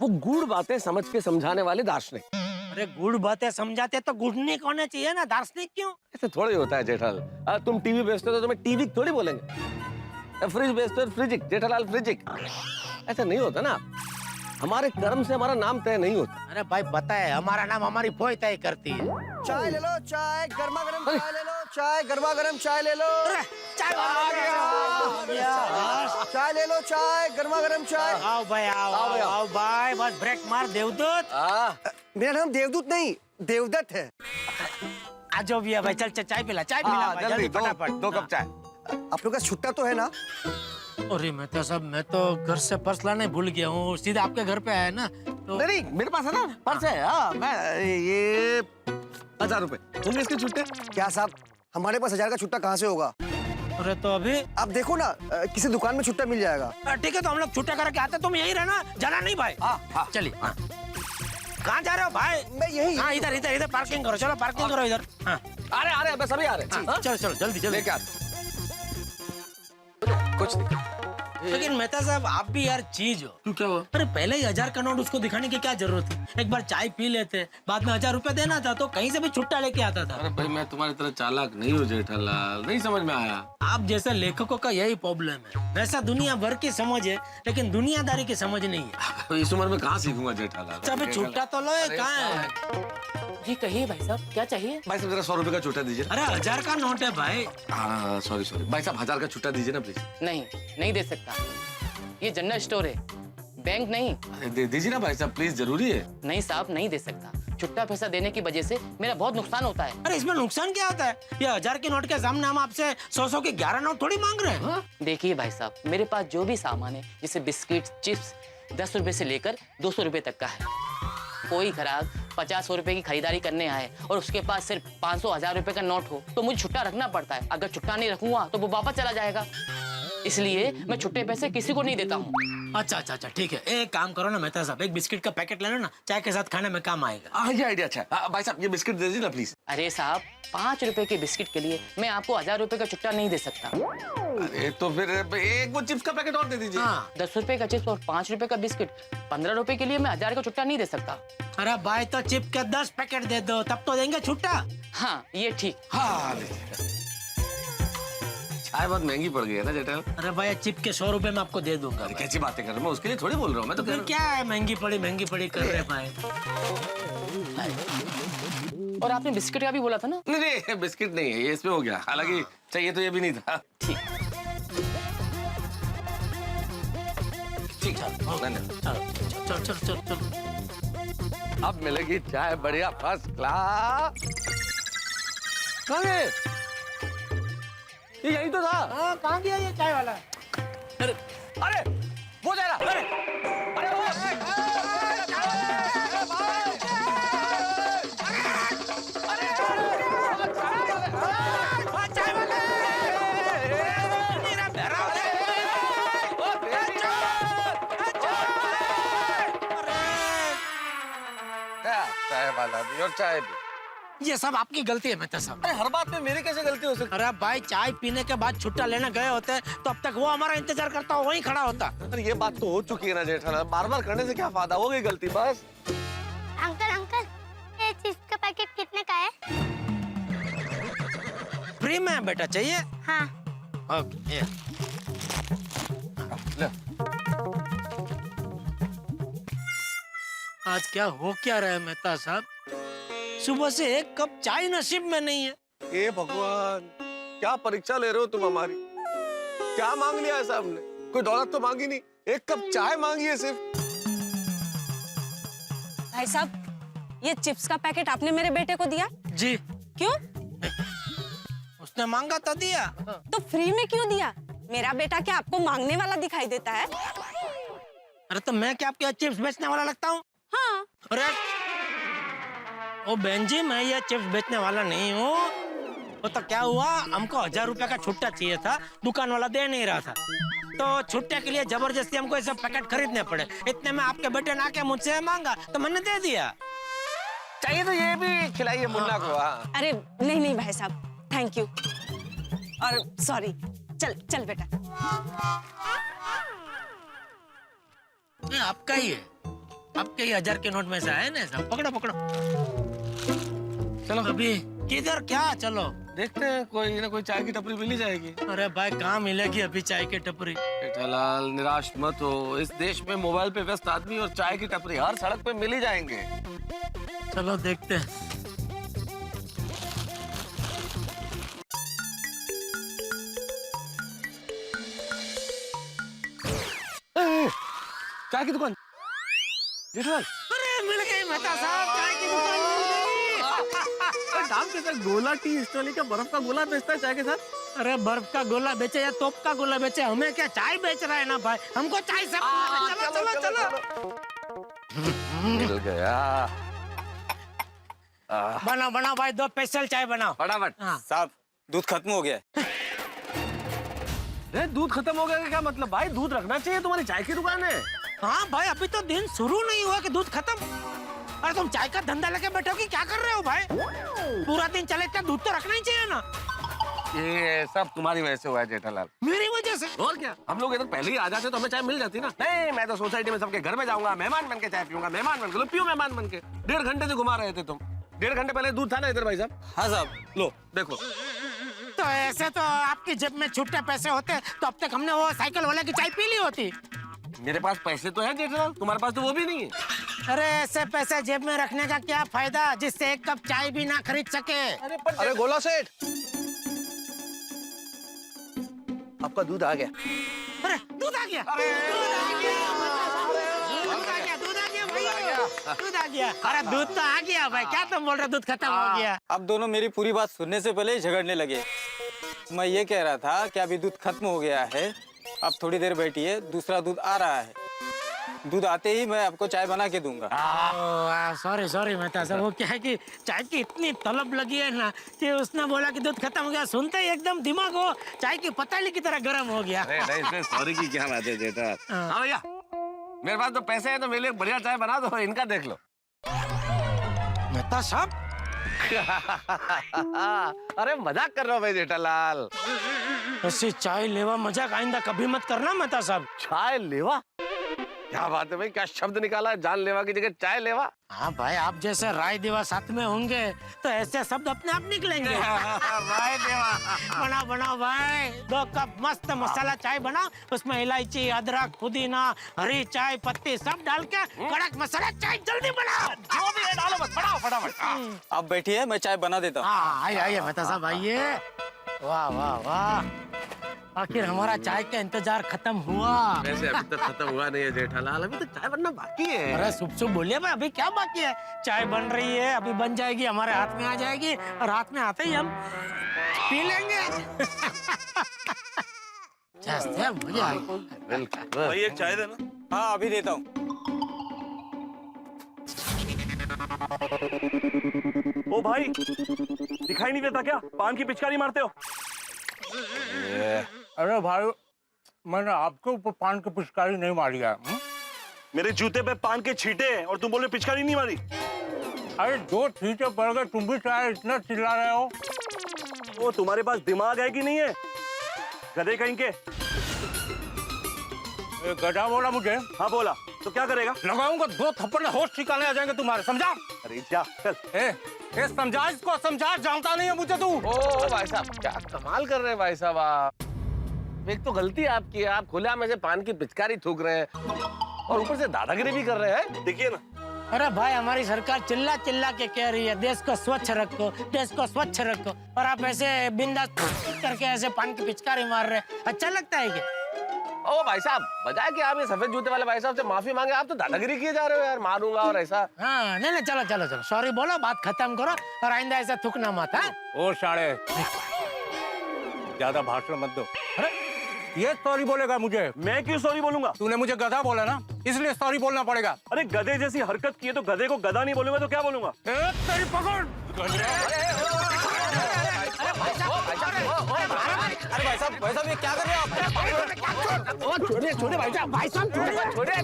वो गूढ़ बातें समझ के समझाने वाले दार्शनिक। अरे गुड़ बातें समझाते तो गुड़निक होने चाहिए ना, दार्शनिक क्यों? ऐसे थोड़े होता है जेठालाल। तुम टीवी बेचते हो तो तुम्हें टीवी थोड़ी बोलेंगे, फ्रिज बेचते हो फ्रिजिक, जेठालाल फ्रिजिक, ऐसा नहीं होता ना। हमारे कर्म से हमारा नाम तय नहीं होता। अरे भाई बताए, हमारा नाम हमारी भोई तय करती है। चाय ले लो, चाय गर्मा गर्म चाय ले लो, चाय गर्मा गर्म चाय ले लो, अरे, चाय चाय ले लो, चाय गर्मा गर्म चाय। आओ भाई आओ भाई, बस ब्रेक मार देवदूत। मेरा नाम देवदूत नहीं देवदत्त है। आ जाओ भैया भाई, चल चल चाय पिला भाई, जल्दी फटाफट। 2 कप चाय। आप लोग का छुट्टा तो है ना? अरे मेहता साहब, मैं तो घर से पर्स लाने भूल गया हूँ, सीधे आपके घर पे आया ना तो। नहीं मेरे पास है ना पर्स है। हाँ, मैं ये 1000 रुपए होंगे इसके छुट्टे। क्या साहब, हमारे पास 1000 का छुट्टा कहाँ से होगा? अरे तो अभी आप देखो ना, किसी दुकान में छुट्टा मिल जाएगा। ठीक है, तो हम लोग छुट्टा करके आते, तुम यही रहना, जाना नहीं भाई। हाँ। चलिए। कहाँ जा रहे हो भाई? मैं यही। हाँ इधर इधर इधर पार्किंग करो, चलो पार्किंग करो इधर। हाँ आ रहे बस अभी आ रहे। हाँ, चलो चलो जल्दी जल्दी। लेके आ। कुछ नहीं। लेकिन मेहता साहब आप भी यार चीज हो। क्यों, क्या हुआ? अरे पहले ही 1000 का नोट उसको दिखाने की क्या जरूरत थी? एक बार चाय पी लेते, बाद में 1000 रुपए देना था तो कहीं से भी छुट्टा लेके आता था। अरे भाई मैं तुम्हारी तरह चालाक नहीं हूँ जेठालाल, नहीं समझ में आया। आप जैसे लेखकों का यही प्रॉब्लम है, वैसा दुनिया भर की समझ है लेकिन दुनियादारी की समझ नहीं है। इस उम्र में कहाँ सीखूंगा जेठालाल। अभी छुट्टा तो लो, कहाँ है? जी कहिए भाई साहब, क्या चाहिए? भाई साहब जरा 100 रुपए का छुट्टा दीजिए। अरे 1000 का नोट है भाई। हाँ सॉरी भाई साहब, 1000 का छुट्टा दीजिए ना प्लीज। नहीं, नहीं दे सकता, ये जनरल स्टोर है, बैंक नहीं। अरे दे दीजिए ना भाई साहब प्लीज, जरूरी है। नहीं साहब, नहीं दे सकता, छुट्टा पैसा देने की वजह से मेरा बहुत नुकसान होता है। अरे इसमें नुकसान क्या होता है? ये 1000 के नोट के सामने हम आपसे 100 के 11 नोट थोड़ी मांग रहे हैं। देखिए भाई साहब, मेरे पास जो भी सामान है, जैसे बिस्किट, चिप्स, 10 रुपए से लेकर 200 रुपए तक का है। कोई ग्राहक 50-100 रुपए की खरीदारी करने आए और उसके पास सिर्फ 500-1000 रुपए का नोट हो तो मुझे छुट्टा रखना पड़ता है। अगर छुट्टा नहीं रखूंगा तो वो वापस चला जाएगा, इसलिए मैं छुट्टे पैसे किसी को नहीं देता हूँ। अच्छा ठीक है, एक काम करो ना मेहता साहब, एक बिस्किट का पैकेट ले लो ना, चाय के साथ खाने में काम आएगा। ये आइडिया अच्छा है। भाई साहब ये बिस्किट दे दीजिए ना प्लीज। अरे साहब, 5 रुपए के बिस्किट के लिए मैं आपको 1000 रुपए का छुट्टा नहीं दे सकता। अरे तो फिर एक वो चिप्स का पैकेट और दे दीजिए। हाँ। 10 रुपए का चिप्स और 5 रुपए का बिस्किट, 15 रुपए के लिए मैं 1000 का छुट्टा नहीं दे सकता। अरे भाई तो चिप के 10 पैकेट दे दो, तब तो देंगे छुट्टा। हाँ ये ठीक। हाँ चाय बहुत महंगी पड़ गई है ना जेठालाल। अरे भाई चिप के 100 रुपए में आपको दे दूंगा। अरे कैसी बातें कर रहे हो, मैं उसके लिए थोड़ी बोल रहा हूँ। मैं तो फिर क्या है, महंगी पड़ी कर रहे भाई। और आपने बिस्किट का भी बोला था ना? नहीं बिस्किट नहीं है ये, इसमें हो गया। हालांकि चाहिए तो ये भी नहीं था। ठीक। ठीक धन्यवाद। चल। अब मिलेगी चाय बढ़िया फर्स्ट क्लास। कहाँ है? ये यही तो था। हाँ, कहाँ गया ये चाय वाला? अरे वो जा रहा। अरे चाय वाला मेरा भरा चाय वाला भी और चाय भी। ये सब आपकी गलती है मेहता साहब। अरे हर बात में मेरी कैसे गलती हो सकती? अरे भाई चाय पीने के बाद छुट्टा लेने गए होते तो अब तक वो हमारा इंतजार करता, वहीं खड़ा होता। अरे ये बात तो हो चुकी है ना जेठालाल, बार-बार करने से क्या फायदा, हो गई गलती बस। अंकल ये चिप्स का पैकेट कितने का है? फ्री में है बेटा, चाहिए? हाँ। ओके ये। ले। आज क्या हो क्या रहा है मेहता साहब, सुबह से एक कप चाय नसीब में नहीं है। हे भगवान, क्या परीक्षा ले रहे हो तुम हमारी? क्या मांग लिया है साहब ने? कोई दौलत तो मांगी नहीं, एक कप चाय मांगी है सिर्फ। भाई साहब, ये चिप्स का पैकेट आपने मेरे बेटे को दिया? जी, क्यों? उसने मांगा तो दिया। तो फ्री में क्यों दिया? मेरा बेटा क्या आपको मांगने वाला दिखाई देता है? अरे तो मैं क्या आपके यहाँ चिप्स बेचने वाला लगता हूँ? हाँ। अरे ओ बहन जी, मैं ये चिप्स बेचने वाला नहीं हूँ। वो तो क्या हुआ, हमको 1000 रुपए का छुट्टा चाहिए था, दुकान वाला दे नहीं रहा था, तो छुट्टे के लिए जबरदस्ती हमको ये सब पैकेट खरीदने पड़े। इतने में आपके बेटे ने आके मुझसे मांगा तो मैंने दे दिया। चाहिए तो ये भी खिलाइए मुन्ना को। हाँ। अरे नहीं नहीं भाई साहब, थैंक यू और सॉरी। चल चल बेटा। ये आपका ही है, आपके ही 1000 के नोट में से आए ना सब। पकड़ो पकड़ो। चलो अभी किधर क्या, चलो देखते हैं, कोई ना कोई चाय की टपरी मिल ही जाएगी। अरे भाई कहाँ मिलेगी अभी चाय की टपरी? जेठालाल निराश मत हो, इस देश में मोबाइल पे व्यस्त आदमी और चाय की टपरी हर सड़क पे मिल ही जाएंगे। चलो देखते हैं। चाय की दुकान जेठालाल। अरे मिल गई मेहता साहब, चाय की दुकान मिल गई। नाम कैसा, गोला टी स्टॉल का बर्फ का गोला बेचता है चाय के साथ। अरे बर्फ का गोला बेचे या तोप का गोला बेचे, हमें क्या चाय बेच रहा है ना भाई, हमको चाय से चलो चलो चलो। मिल गया। बनाओ बनाओ भाई, 2 स्पेशल चाय बनाओ फटाफट। हाँ। साहब दूध खत्म हो गया है। दूध खत्म हो गया का क्या मतलब भाई? दूध रखना चाहिए, तुम्हारी चाय की दुकान है। हाँ भाई, अभी तो दिन शुरू नहीं हुआ कि दूध खत्म। अरे तुम चाय का धंधा लेके बैठोगे, क्या कर रहे हो भाई? पूरा दिन चले क्या, दूध तो रखना ही चाहिए ना। ये सब तुम्हारी वजह से हुआ है जेठालाल। मेरी वजह से? और क्या, हम लोग इधर पहले ही आ जाते तो हमें चाय मिल जाती ना। नहीं, मैं तो सोसाइटी में सबके घर में जाऊंगा, मेहमान बन के चाय पीऊंगा, मेहमान बन के पियो, मेहमान बन के। 1.5 घंटे से घुमा रहे थे तुम। 1.5 घंटे पहले दूध था ना इधर भाई साहब? हाँ साहब। लो देखो। तो ऐसे तो आपकी जेब में छुट्टे पैसे होते तो अब तक हमने वो साइकिल वाले की चाय पी ली होती। मेरे पास पैसे तो है जेठालाल, तुम्हारे पास तो वो भी नहीं है। अरे ऐसे पैसे जेब में रखने का क्या फायदा, जिससे 1 कप चाय भी ना खरीद सके। अरे गोला सेठ, आपका दूध आ गया। अरे दूध आ गया, दूध आ गया, दूध आ गया, दूध आ गया भैया, दूध आ गया। अरे दूध तो आ गया भाई, क्या तुम बोल रहे हो दूध खत्म हो गया? अब दोनों मेरी पूरी बात सुनने से पहले ही झगड़ने लगे। मैं ये कह रहा था कि अभी दूध खत्म हो गया है, अब थोड़ी देर बैठिए, दूसरा दूध आ रहा है। दूध आते ही मैं आपको चाय बना के दूंगा। सॉरी सॉरी मेहता साहब, वो क्या है कि चाय की इतनी तलब लगी है ना कि उसने बोला कि दूध खत्म हो गया, सुनते ही एकदम दिमाग हो चाय की पतीली की तरह गर्म हो गया। अरे नहीं, इसमें सॉरी की क्या बात है जेठा। हाँ भैया, मेरे पास तो पैसे हैं तो मेरे लिए बढ़िया चाय बना दो, इनका देख लो। मेहता साहब अरे मजाक कर रहा हूँ भाई जेठालाल। ऐसी चाय लेवा मजाक आइंदा कभी मत करना मेहता साहब। चाय लेवा, क्या बात है भाई, क्या शब्द निकाला है, जान लेवा की जगह चाय लेवा। हाँ भाई, आप जैसे राय देवा साथ में होंगे तो ऐसे शब्द अपने आप निकलेंगे। राय देवा। बनाओ बनाओ भाई, 2 कप मस्त मसाला चाय बनाओ, उसमें इलायची, अदरक, पुदीना, हरी चाय पत्ती सब डाल के कड़क मसाला चाय जल्दी बनाओ। जो भी है डालो, बस बनाओ फटाफट। आप बैठिए, मैं चाय बना देता हूँ। हाँ आइए आइए मेहता साहब आइए। वाह वाह वाह, आखिर हमारा चाय का इंतजार खत्म हुआ। वैसे अभी तक खत्म हुआ नहीं है जेठालाल, अभी तो चाय बनना बाकी है। अरे शुभ शुभ बोलिए भाई, अभी क्या बाकी है? चाय बन रही है, अभी बन जाएगी, हमारे हाथ में आ जाएगी और हाथ में आते ही हम पी लेंगे। भाई एक चाय देना। हाँ अभी देता हूँ। ओ भाई, दिखाई नहीं देता क्या? पान की पिचकारी मारते हो? अरे भाई, मैंने आपके ऊपर पान की पिचकारी नहीं मारी है। मेरे जूते पे पान के छींटे हैं और तुम बोले पिचकारी नहीं मारी। अरे 2 छींटे पड़ गए, तुम भी चाहे इतना चिल्ला रहे हो। वो तुम्हारे पास दिमाग है कि नहीं है? गधे कहीं के। गधा बोला मुझे? हाँ बोला, तो क्या करेगा? लगाऊंगा 2 थप्पड़, होश ठिकाने आ जाएंगे तुम्हारे, समझा? अरे जा चल। ए समझा इसको, समझा, जानता नहीं है मुझे तू। ओ भाई साहब, क्या कमाल कर रहे हैं भाई साहब आप। एक तो गलती आपकी है, आप खुले में से पान की पिचकारी थूक रहे हैं और ऊपर से दादागिरी भी कर रहे हैं। देखिए ना। अरे भाई, हमारी सरकार चिल्ला चिल्ला के कह रही है देश को स्वच्छ रखो, देश को स्वच्छ रखो, और आप ऐसे बिंदास करके ऐसे पान की पिचकारी मार रहे हैं, अच्छा लगता है क्या? ओ भाई साहब, बजाय कि आप ये सफेद जूते वाले भाई साहब से माफी मांगे, आप तो दादागिरी किए जा रहे हो यार, मारूंगा और ऐसा। हाँ नहीं नहीं, चलो चलो चलो, सॉरी बोलो, बात खत्म करो और आइंदा ऐसा थूकना मत। हाँ ओ साले, ज्यादा भाषण मत दो। अरे ये सॉरी बोलेगा मुझे? मैं क्यों सॉरी बोलूंगा? तूने मुझे गधा बोला ना, इसलिए सॉरी बोलना पड़ेगा। अरे गधे जैसी हरकत की है तो गधे को गधा नहीं बोलूंगा तो क्या बोलूंगा? तेरी पकड़। अरे भाई साहब ये क्या कर रहे हो आप? छोड़िए छोड़िए भाई साहब, भाई साहब छोड़िए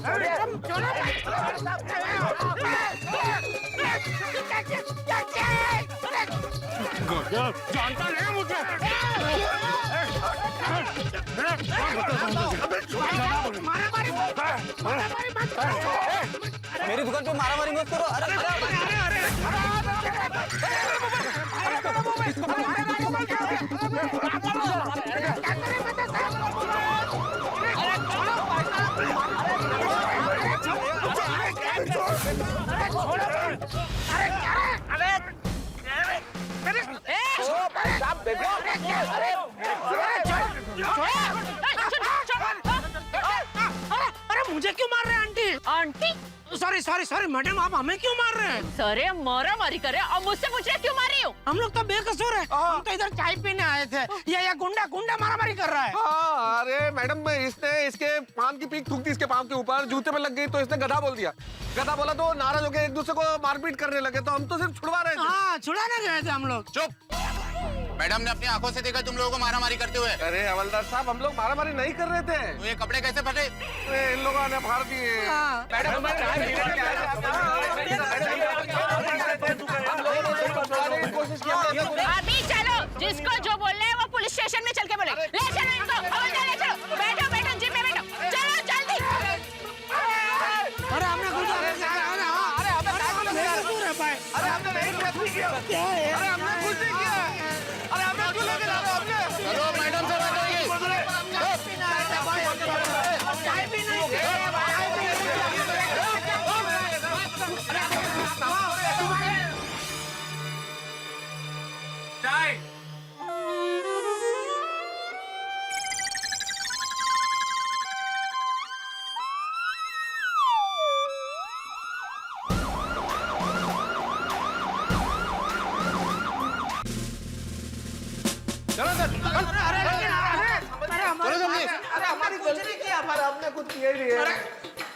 जानता नहीं मुझे। मेरी दुकान पे मारामारी मत करो। अरे मुझे क्यों मार रहे हैं aunty? Aunty sorry sorry sorry madam, आप हमें क्यों मार रहे हैं? सरे मारा मारी करे और मुझसे पूछ रहे क्यों मार रही हो? हम लोग तो बेकसूर है, हम तो इधर चाय पीने आए थे। ये गुंडा गुंडा मारामारी कर रहा है। हाँ, अरे मैडम, इसने इसके पाम की पीक थूक दी इसके पाम के ऊपर, जूते पे लग गई तो इसने गधा बोल दिया। गधा बोला तो नाराज होकर एक दूसरे को मारपीट करने लगे, तो हम तो सिर्फ छुड़वा रहे थे। हाँ, छुड़ाने गए थे हम लोग। चुप! मैडम ने अपनी आंखों से देखा तुम लोगों को मारामारी करते हुए। अरे हवलदार साहब, हम लोग मारामारी नहीं कर रहे थे। तो ये कपड़े कैसे फटे? इन लोगों ने फाड़ दिए। अभी चलो, जिसको जो बोल रहे हैं वो पुलिस स्टेशन में चल के बोले। ले चलो इनको, ले चलो, बैठो बैठो, जिम में बैठो, चलो जल्दी। अरे हमने कुछ चलो मैडम से बात होगी।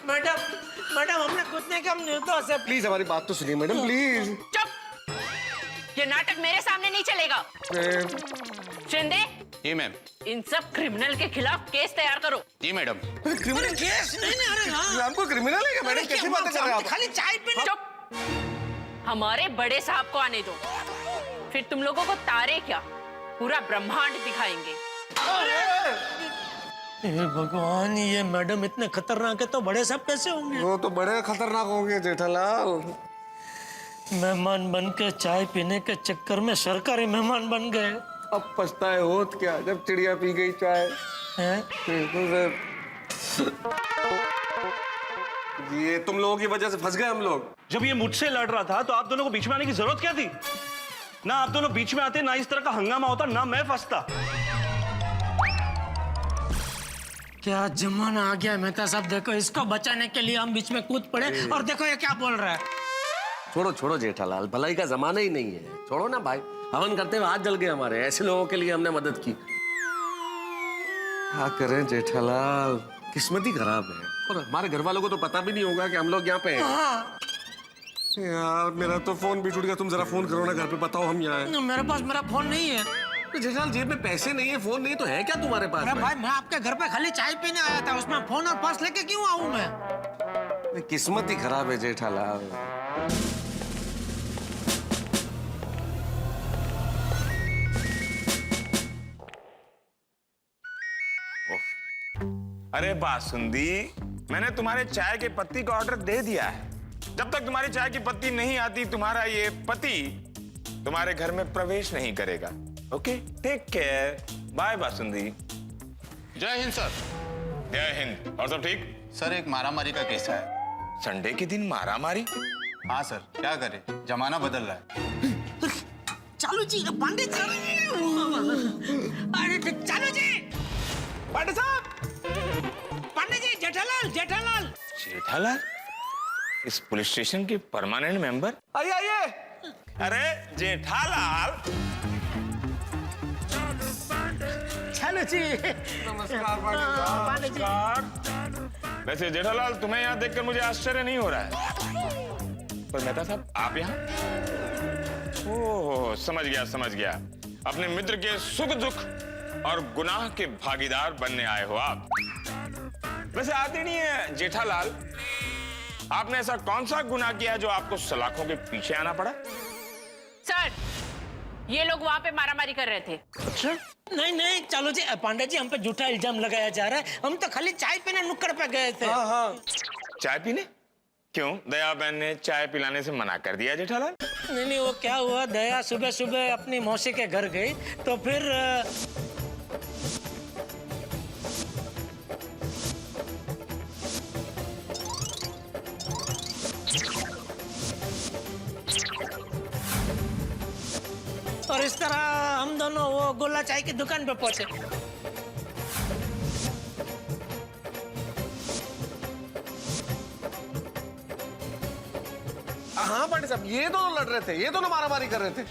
मैडम मैडम, हमने कुछ नहीं किया, हम निर्दोष है। प्लीज हमारी बात तो सुनिए मैडम, प्लीज। चुप! ये नाटक मेरे सामने नहीं चलेगा। शिंदे, जी मैम। इन सब क्रिमिनल के खिलाफ केस तैयार करो। जी मैडम। क्रिमिनल केस नहीं, अरे हाँ। हमको क्रिमिनल है क्या मैडम? कैसी बातें कर रहे हैं आप? खाली चाय पीने। चुप! हमारे बड़े साहब को आने दो, फिर तुम लोगों को तारे क्या पूरा ब्रह्मांड दिखाएंगे। हे भगवान, ये मैडम इतने खतरनाक है तो बड़े साहब कैसे होंगे? वो तो बड़े खतरनाक होंगे जेठालाल। मेहमान बन के चाय पीने के चक्कर में सरकारी मेहमान बन गए। अब पछताए होत क्या जब चिड़िया पी गई चाय। ये तुम लोगों की वजह से फंस गए हम लोग। जब ये मुझसे लड़ रहा था तो आप दोनों को बीच में आने की जरूरत क्या थी? ना आप दोनों बीच में आते, ना इस तरह का हंगामा होता, ना मैं फंसता। क्या जमाना आ गया मेहता साहब, देखो इसको बचाने के लिए हम बीच में कूद पड़े और देखो ये क्या बोल रहा है। छोड़ो छोड़ो जेठालाल, भलाई का जमाना ही नहीं है, छोड़ो ना भाई। हवन करते हुए हाथ जल गए हमारे, ऐसे लोगों के लिए हमने मदद की। क्या करें जेठालाल, किस्मत ही खराब है। और हमारे घर वालों को तो पता भी नहीं होगा कि हम लोग यहाँ पे हैं। यार मेरा तो फोन भी टूट गया, तुम जरा फोन करो ना घर पे, बताओ हम यहाँ हैं। मेरे पास मेरा फोन नहीं है। जेठालाल जेब में पैसे नहीं है, फोन नहीं, तो है क्या तुम्हारे पास? अरे भाई, मैं आपके घर पे खाली चाय पीने आया था, उसमें फोन और पर्स लेके क्यों आऊं मैं? किस्मत ही खराब है जेठालाल। अरे बासुंदी, मैंने तुम्हारे चाय के पत्ती का ऑर्डर दे दिया है। जब तक तुम्हारी चाय की पत्ती नहीं आती, तुम्हारा ये पति तुम्हारे घर में प्रवेश नहीं करेगा। Okay, take care, bye Basundi. जय हिंद सर। जय हिंद। और सब ठीक? सर, एक मारामारी का केस है। संडे के दिन मारामारी? हाँ सर, क्या करे, जमाना बदल रहा है। चालू जी, पांडे जी, अरे चालू जी, पांडे साहब। पांडे जी, जेठालाल, जेठालाल। जेठालाल, इस पुलिस स्टेशन के परमानेंट मेंबर? आइए आइए। अरे जेठालाल, चलो जी। नमस्कार पांडे जी। वैसे जेठालाल, तुम्हें यहाँ देखकर मुझे आश्चर्य नहीं हो रहा है, पर मेहता साहब आप यहाँ? ओह, समझ गया। अपने मित्र के सुख दुख और गुनाह के भागीदार बनने आए हो आप। वैसे आदरणीय जेठालाल, आपने ऐसा कौन सा गुनाह किया जो आपको सलाखों के पीछे आना पड़ा? सर, ये लोग वहाँ पे मारामारी कर रहे थे। अच्छा, नहीं, चलो जी। पांडे जी, हम पे झूठा इल्जाम लगाया जा रहा है। हम तो खाली चाय पीने नुक्कड़ पे गए थे। हाँ। चाय पीने? क्यों, दया बहन ने चाय पिलाने से मना कर दिया जेठालाल? नहीं, वो क्या हुआ, दया सुबह सुबह अपनी मौसी के घर गई, तो फिर और इस तरह हम दोनों वो गोला चाय की दुकान पे पहुंचे। हाँ पांडे साहब, ये दोनों लड़ रहे थे, ये दोनों मारामारी कर रहे थे।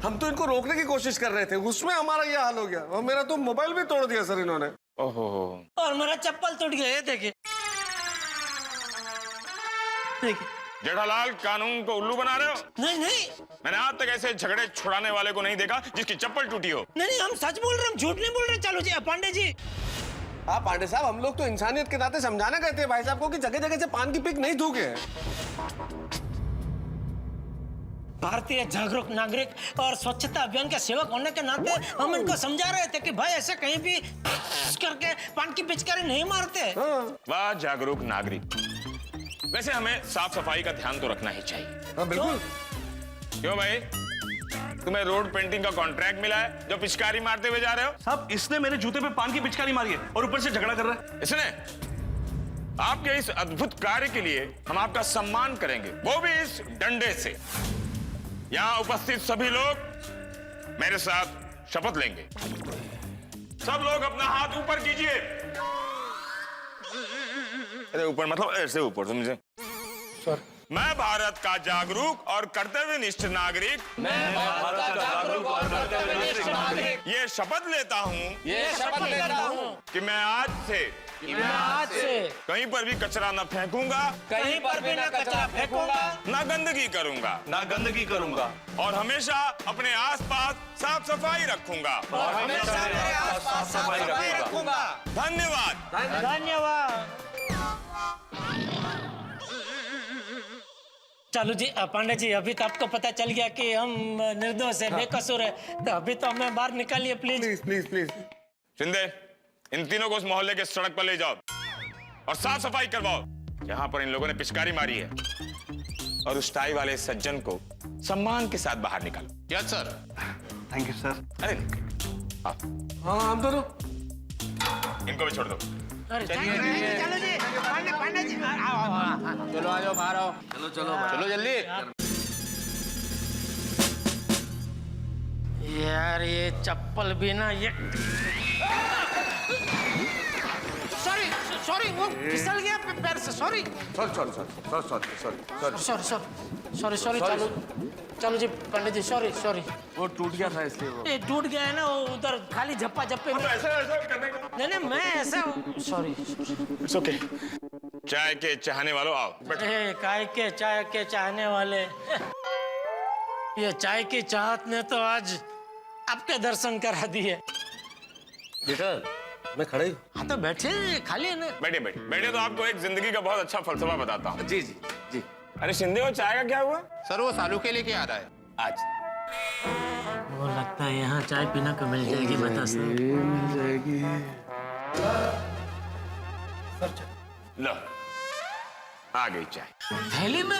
हम तो इनको रोकने की कोशिश कर रहे थे, उसमें हमारा ये हाल हो गया। और मेरा तो मोबाइल भी तोड़ दिया सर इन्होंने। ओहो, और मेरा चप्पल टूट गया, ये देखिए। जेठालाल, कानून को उल्लू बना रहे हो? नहीं, मैंने आज तक ऐसे झगड़े छुड़ाने वाले को नहीं देखा जिसकी चप्पल टूटी हो। नहीं, हम सच बोल रहे हैं, हम झूठ नहीं बोल रहे। चलो जी। पांडे जी, हाँ पांडे साहब, हम लोग तो इंसानियत के नाते समझाना गए थे भाई साहब को कि जगह जगह से पान की पिक नहीं थूके। भारतीय जागरूक नागरिक और स्वच्छता अभियान के सेवक होने के नाते हम इनको समझा रहे थे कि भाई ऐसे कहीं भी करके पान की पिचकारी नहीं मारते। वाह जागरूक नागरिक। वैसे हमें साफ सफाई का ध्यान तो रखना ही चाहिए। हाँ बिल्कुल। क्यों भाई, तुम्हें रोड पेंटिंग का कॉन्ट्रैक्ट मिला है जो पिचकारी मारते हुए जा रहे हो? साहब, इसने मेरे जूते पे पान की पिचकारी मारी है और ऊपर से झगड़ा कर रहा है। इसने आपके इस अद्भुत कार्य के लिए हम आपका सम्मान करेंगे, वो भी इस डंडे से। यहाँ उपस्थित सभी लोग मेरे साथ शपथ लेंगे। सब लोग अपना हाथ ऊपर कीजिए। अरे ऊपर मतलब ऐसे ऊपर, समझे? मैं भारत का जागरूक और कर्तव्यनिष्ठ नागरिक ये शपथ लेता हूँ कि मैं आज से कहीं पर भी कचरा न फेंकूंगा, कहीं पर भी ना कचरा फेंकूंगा, ना गंदगी करूंगा, और हमेशा अपने आसपास साफ सफाई रखूंगा। धन्यवाद। चलो जी। पांडे जी, अभी तो आपको पता चल गया कि हम निर्दोष है, बेकसूर है, तो अभी तो हमें बाहर निकालिए प्लीज। प्लीज। शिंदे, इन तीनों को उस मोहल्ले के सड़क पर ले जाओ और साफ सफाई करवाओ जहां पर इन लोगों ने पिचकारी मारी है, और उस टाई वाले सज्जन को सम्मान के साथ बाहर निकालो। Yes sir. Thank you sir. अरे हाँ हम दोनों। इनको भी छोड़ दो। चलो जी। पांडे जी, चलो आ जाओ, बाहर आओ। चलो जल्दी। यार ये चप्पल भी ना, ये सॉरी वो फिसल गया पैर से। सॉरी। चलो जी पांडे जी, सॉरी। वो टूट गया था इसलिए वो। ये टूट गया है ना, वो उधर खाली झप्पा झप्पे में। ऐसा करने का। नहीं, मैं ऐसा। सॉरी। It's okay. चाय के चाहने वालों आओ, बैठो। काय के चाय के चाहने वाले, ये चाय की चाहत ने तो आज आपके दर्शन करा दिए। बेटा मैं खड़े हूँ। हाँ तो बैठे, खाली है ना। बैठे तो आपको एक जिंदगी का बहुत अच्छा फलसफा बताता हूँ। जी। अरे शिंदे, वो चाय का क्या हुआ? सर वो सालू के लेके आ रहा है आज वो लगता है यहाँ चाय पीना को मिल जाएगी। बता सर। लो, आ गई चाय थैली में।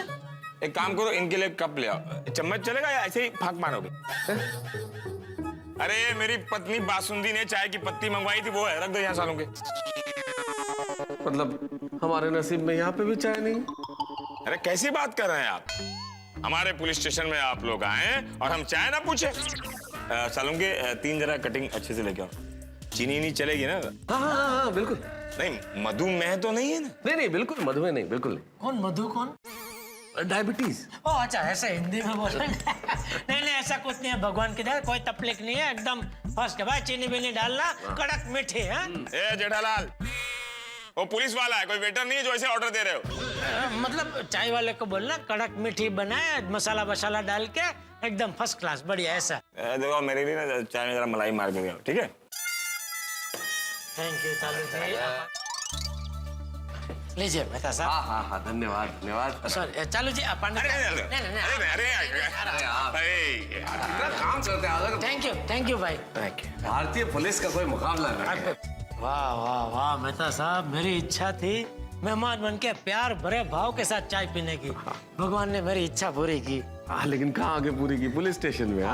एक काम करो, इनके लिए कप ले आओ। चम्मच चलेगा या ऐसे ही फाक मारोगे? अरे मेरी पत्नी बासुंदी ने चाय की पत्ती मंगवाई थी, वो है, रख दो यहाँ सालों के। मतलब हमारे नसीब में यहाँ पे भी चाय नहीं? अरे कैसी बात कर रहे हैं आप? हमारे पुलिस स्टेशन में आप लोग आए और हम चाय ना पूछे? सालों के 3 जरा कटिंग अच्छे से लेके आओ। चीनी नहीं चलेगी ना? हाँ बिल्कुल। नहीं मधुमेह तो नहीं है ना? नहीं नहीं बिल्कुल मधुमेह नहीं, बिल्कुल नहीं। कौन मधु कौन? डायबिटीज। ओ अच्छा, ऐसे हिंदी में बोल रहे हैं। नहीं ऐसा कुछ नहीं है, भगवान की दया, कोई तकलीफ नहीं है, एकदम फर्स्ट भाई। चीनी बीनी डालना, कड़क मीठी है। ए जेठालाल, वो पुलिस वाला है, कोई वेटर नहीं है जो ऐसे ऑर्डर दे रहे हो। मतलब चाय वाले को बोलना कड़क मीठी बनाए, मसाला वसाला डाल के एकदम फर्स्ट क्लास, बढ़िया ऐसा। देखो मेरे लिए ना चाय में जरा मलाई मार के दो, ठीक है? थैंक यू चालू जी। लीजिए मेहता साहब। हाँ धन्यवाद धन्यवाद। सॉरी चालू जी, पांडे। काम करते हैं। थैंक यू भाई। भारतीय पुलिस का कोई मुकाबला नहीं। वाह वाह वाह मेहता साहब, मेरी इच्छा थी मेहमान बन के प्यार भरे भाव के साथ चाय पीने की, भगवान ने मेरी इच्छा पूरी की। लेकिन कहाँ आगे पूरी की? पुलिस स्टेशन में।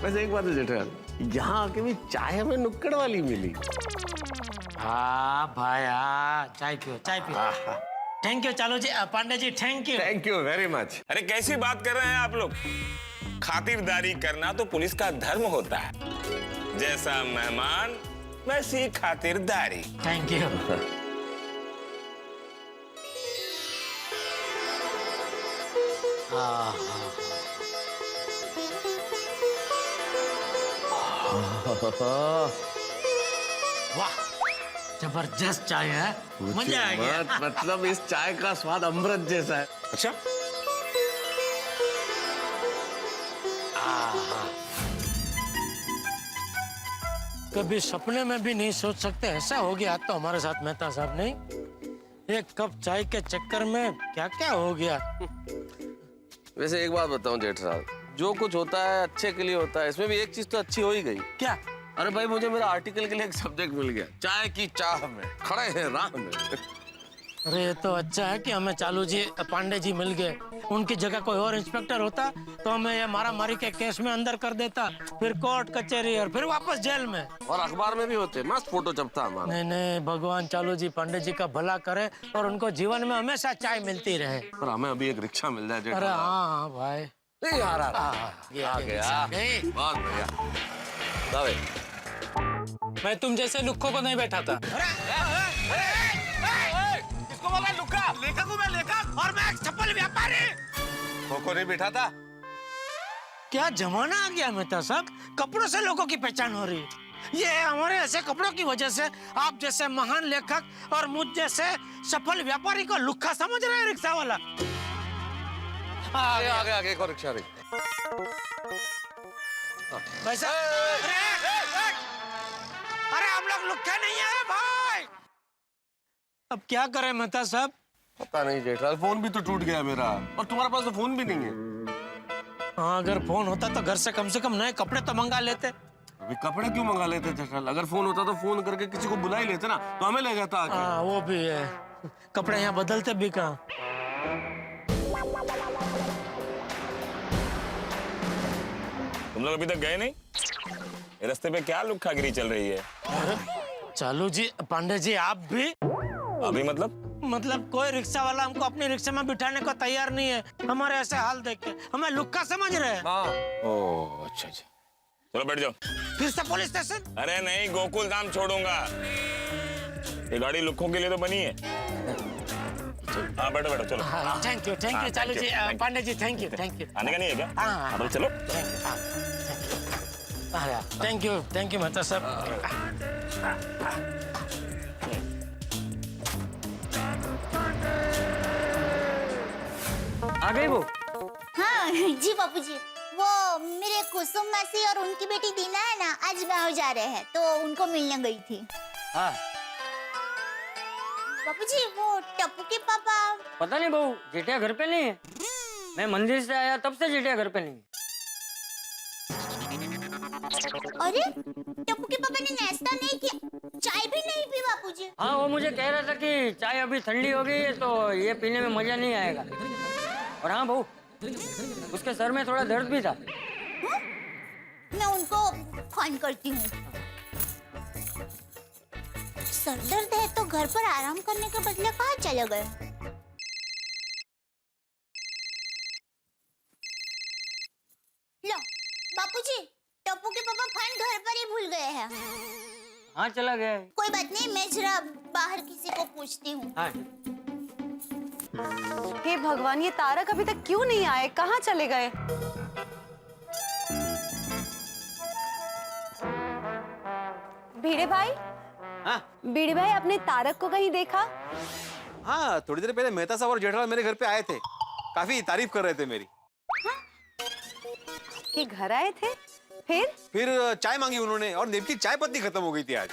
वैसे एक बात है जेठालाल, यहाँ आके भी चाय हमें नुक्कड़ वाली मिली। हाँ भाई हाँ, चाय पियो चाय पियो। थैंक यू चालू जी, Pandey ji thank you very much. अरे कैसी बात कर रहे हैं आप लोग? खातिरदारी करना तो पुलिस का धर्म होता है। जैसा मेहमान वैसी खातिरदारी। Thank you. वाह जबरदस्त चाय है, मजा आ गया। मतलब इस चाय का स्वाद अमृत जैसा है। अच्छा कभी सपने में भी नहीं सोच सकते ऐसा हो गया तो हमारे साथ मेहता साहब। नहीं, एक कप चाय के चक्कर में क्या क्या हो गया। वैसे एक बात बताऊं जेठराज, जो कुछ होता है अच्छे के लिए होता है, इसमें भी एक चीज तो अच्छी हो ही गई। क्या? अरे भाई मुझे मेरा आर्टिकल के लिए एक सब्जेक्ट मिल गया, चाय की चाह में खड़े हैं राह में। अरे ये तो अच्छा है कि हमें चालू जी पांडे जी मिल गए। उनकी जगह कोई और इंस्पेक्टर होता तो हमें ये मारा मारी के केस में अंदर कर देता, फिर कोर्ट कचहरी और फिर वापस जेल में। और अखबार में भी होते, मस्त फोटो छपता हमारा। नहीं नहीं, भगवान चालू जी पांडे जी का भला करे और उनको जीवन में हमेशा चाय मिलती रहे। पर हमें अभी एक रिक्शा मिल जाए अरे हाँ भाई, आ गया। बहुत बढ़िया। मैं तुम जैसे लुक्खों को नहीं बैठा था। इसको बोला लुक्का, लेखक हूँ मैं, लेखक, और मैं चप्पल व्यापारी। खोखो नहीं बिठा था। क्या जमाना आ गया मेहता साहब, कपड़ों से लोगों की पहचान हो रही है। ये हमारे ऐसे कपड़ों की वजह से आप जैसे महान लेखक और मुझ जैसे सफल व्यापारी को लुक्खा समझ रहे हैं रिक्शा वाला। आगे एक और रिक्शा रही। वैसे अरे हम लोग लुक्के नहीं है भाई। अब क्या करें मेहता साहब? पता नहीं जेठराज, फोन भी तो टूट गया मेरा, और तुम्हारे पास तो फोन भी नहीं है। हाँ, अगर फोन होता तो घर से कम नए कपड़े तो मंगा लेते। अभी कपड़े क्यों मंगा लेते जेठराज? अगर फोन होता तो फोन करके किसी को बुला ही लेते ना, तो हमें ले जाता आके। हाँ वो भी है, कपड़े यहाँ बदलते भी कहाँ। तुम लोग अभी तक गए नहीं? रास्ते पे क्या लुक्खागिरी चल रही है? अरे चालू जी पांडे जी, आप भी? अभी मतलब कोई रिक्शा वाला हमको अपनी रिक्शा में बिठाने को तैयार नहीं है। हमारे ऐसे हाल देख के हमें लुक्का समझ रहे हैं। ओह अच्छा अच्छा, चलो बैठ जाओ। फिर से पुलिस स्टेशन? अरे नहीं, गोकुल धाम छोड़ूंगा। ये गाड़ी लुक्खों के लिए तो बनी है। हाँ बैठो बैठो चलो। थैंक यू चालू जी, पांडे जी थैंक यू। आने का नहीं है क्या? हाँ तो चलो। थैंक यू मेहता साहब। आ गई वो? हाँ जी बापूजी, वो मेरे कुसुम मासी और उनकी बेटी दीना है ना, आज गाँव जा रहे हैं तो उनको मिलने गई थी। हाँ बापूजी, वो टप्पू के पापा? पता नहीं बहू, जेठिया घर पे नहीं है। मैं मंदिर से आया तब से जेठिया घर पे नहीं है। अरे टप्पू के पापा ने नाश्ता नहीं किया, चाय भी नहीं पी बापूजी? हाँ, वो मुझे कह रहा था कि चाय अभी ठंडी हो गई है तो ये पीने में मजा नहीं आएगा। और हाँ बहू, उसके सर में थोड़ा दर्द भी था। मैं उनको फोन करती हूँ। सर दर्द है तो घर पर आराम करने के बदले कहाँ चले गए? लो बापूजी, टप्पू के पापा फोन घर पर ही भूल गए हैं। हाँ चला गया है। कोई बात नहीं, मैं जरा बाहर किसी को पूछती हूँ। हाँ। हे भगवान, ये तारक अभी तक क्यों नहीं आए? कहाँ चले गए? भिड़े भाई, हाँ भिड़े भाई, अपने तारक को कहीं देखा? हाँ, थोड़ी देर पहले मेहता साहब और जेठालाल मेरे घर पे आए थे, काफी तारीफ कर रहे थे मेरी। कि घर आए थे? फिर चाय मांगी उन्होंने और देव की चाय पत्ती खत्म हो गई थी आज।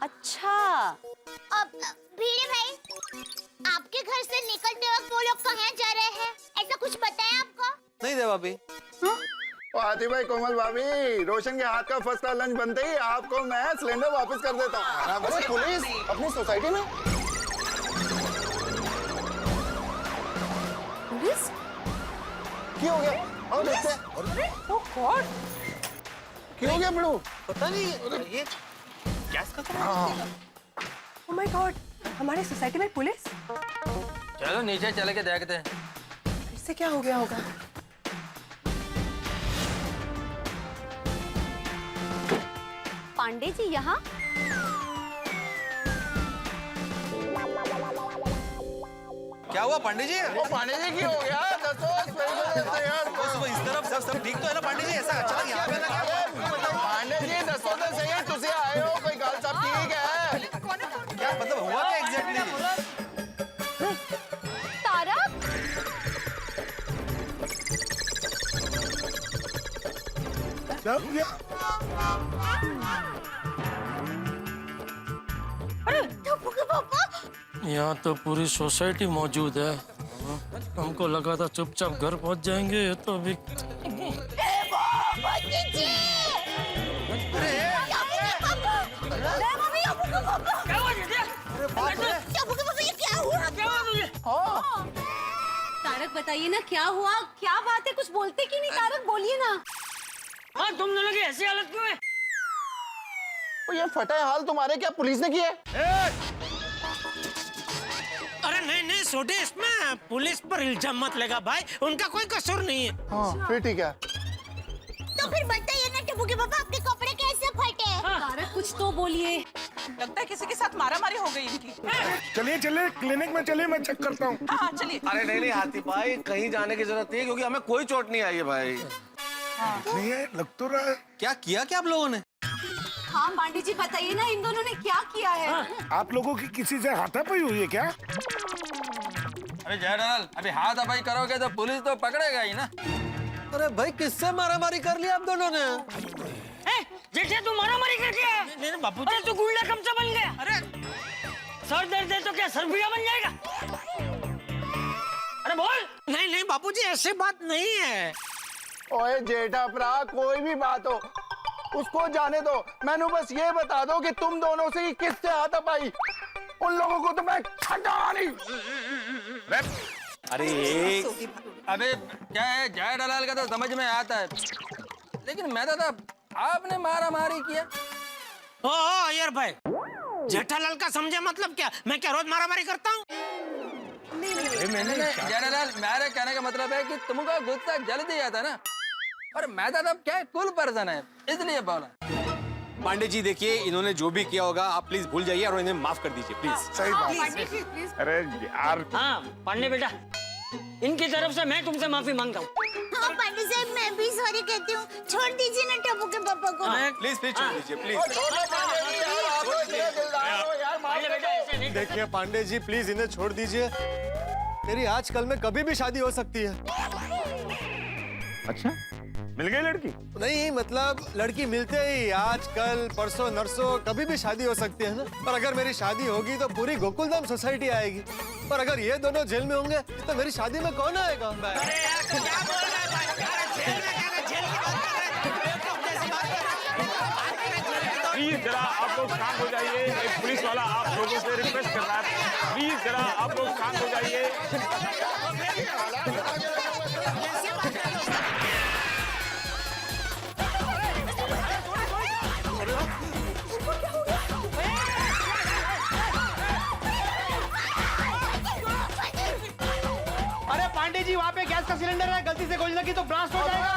अच्छा, अब भीड़े भाई, आपके घर से निकलते वक्त वो लोग कहाँ जा रहे हैं? ऐसा कुछ बताया आपको? नहीं देवा भाभी। आती भाई, कोमल भाभी, रोशन के हाथ का फर्स्ट क्लास लंच बनते ही आपको मैं सिलेंडर वापस कर देता हूँ। अरे पुलिस अपनी सोसाइटी में? पुलिस? क्या हो गया? और देखते हैं। क्या हो गया बिड़ू? पता नहीं ये गैस खत्म हो गया। ओह माय गॉड, हमारे सोसाइटी में पुलिस? चलो नीचे चल के देखते हैं। फिर से क्या हो गया होगा? पांडे जी यहाँ? क्या हुआ पांडे जी? वो पांडे जी की हो गया? इस तरफ सब ठीक तो है ना पांडे जी? ऐसा अचानक यहाँ पे लगा क्या? पांडे जी दसो तो सही, तुझे आए हो, कोई गाल सब ठीक है? क्या मतलब हुआ क्या एग्जैक्टली? तारक? यहाँ तो पूरी सोसाइटी मौजूद है। हमको लगा था चुपचाप घर पहुँच जाएंगे, ये तो अभी तारक बताइए ना, क्या हुआ? क्या बात है? कुछ बोलते क्यों नहीं? तारक बोलिए ना। हाँ, तुम दोनों की ऐसी हालत क्यों है? ये फटा हाल तुम्हारे क्या पुलिस ने किया? अरे नहीं नहीं छोटे, इसमें पुलिस पर इल्जाम मत लगा भाई, उनका कोई कसूर नहीं है। हाँ फिर ठीक है। तो फिर बताइए ना टप्पू के पापा, आपके कपड़े कैसे फटे? तारक कुछ तो बोलिए। लगता है किसी के साथ मारामारी हो गई इनकी। चलिए चलिए क्लिनिक में चलिए, मैं चेक करता हूँ। हाँ चलिए। अरे नहीं नहीं हाथी भाई, कहीं जाने की जरूरत नहीं है क्योंकि हमें कोई चोट नहीं आई है भाई। नहीं है, लग तो रहा है। क्या किया क्या आप लोगों ने? हाँ पांडे जी बताइए ना, इन दोनों ने क्या किया है? आप लोगों की किसी से हाथापाई हुई है क्या? अरे जेठालाल, अभी हाथापाई करोगे तो पुलिस तो पकड़ेगा ही ना। अरे भाई किससे मारामारी कर लिया आप दोनों ने? जेठे तू मारामारी करके आया? नहीं बापू, अरे तू गुंडा कब से बन गया? अरे सर दर्द है तो क्या सरबिया बन जाएगा? अरे बोल। नहीं नहीं बापूजी, ऐसी बात नहीं है। ओए जेठा भरा, कोई भी बात हो उसको जाने दो, मैंने बस ये बता दो कि तुम दोनों से किससे हाथापाई। उन लोगों को तो मैं छटा नहीं। अरे अबे क्या है, जेठालाल का तो समझ में आता है, लेकिन मैं तो आपने मारामारी किया। ओ यार भाई, जेठालाल का समझे मतलब क्या? मैं क्या रोज मारामारी करता हूँ? जेठालाल, मेरे कहने का मतलब है कि तुमको गुस्सा जल्दी आता ना, और मैं तो क्या कूल पर्सन है, इसलिए बोला। पांडे जी देखिए, इन्होंने जो भी किया होगा आप प्लीज भूल जाइए और इन्हें माफ कर दीजिए प्लीज। सही बात। अरे यार। हाँ पांडे बेटा, इनकी तरफ से मैं तुमसे माफी मांगता हूँ। हाँ पांडे साहब, मैं भी सॉरी कहती हूँ, छोड़ दीजिए ना टप्पू के पापा को। प्लीज प्लीज छोड़ दीजिए प्लीज। देखिए पांडे जी प्लीज इन्हें छोड़ दीजिए, मेरी आजकल में कभी भी शादी हो सकती है। अच्छा, मिल गई लड़की? नहीं मतलब लड़की मिलते ही आज कल परसों नरसों कभी भी शादी हो सकती है ना। पर अगर मेरी शादी होगी तो पूरी गोकुलधाम सोसाइटी आएगी, पर अगर ये दोनों जेल में होंगे तो मेरी शादी में कौन आएगा? प्लीज जरा आप लोग शांत हो जाइए, एक पुलिस वाला आप लोगों से रिक्वेस्ट कर रहा है, प्लीज जरा आप लोग शांत हो जाइए। अरे पांडे जी, वहाँ पे गैस का सिलेंडर है, गलती से खोल लगी तो ब्लास्ट हो जाएगा।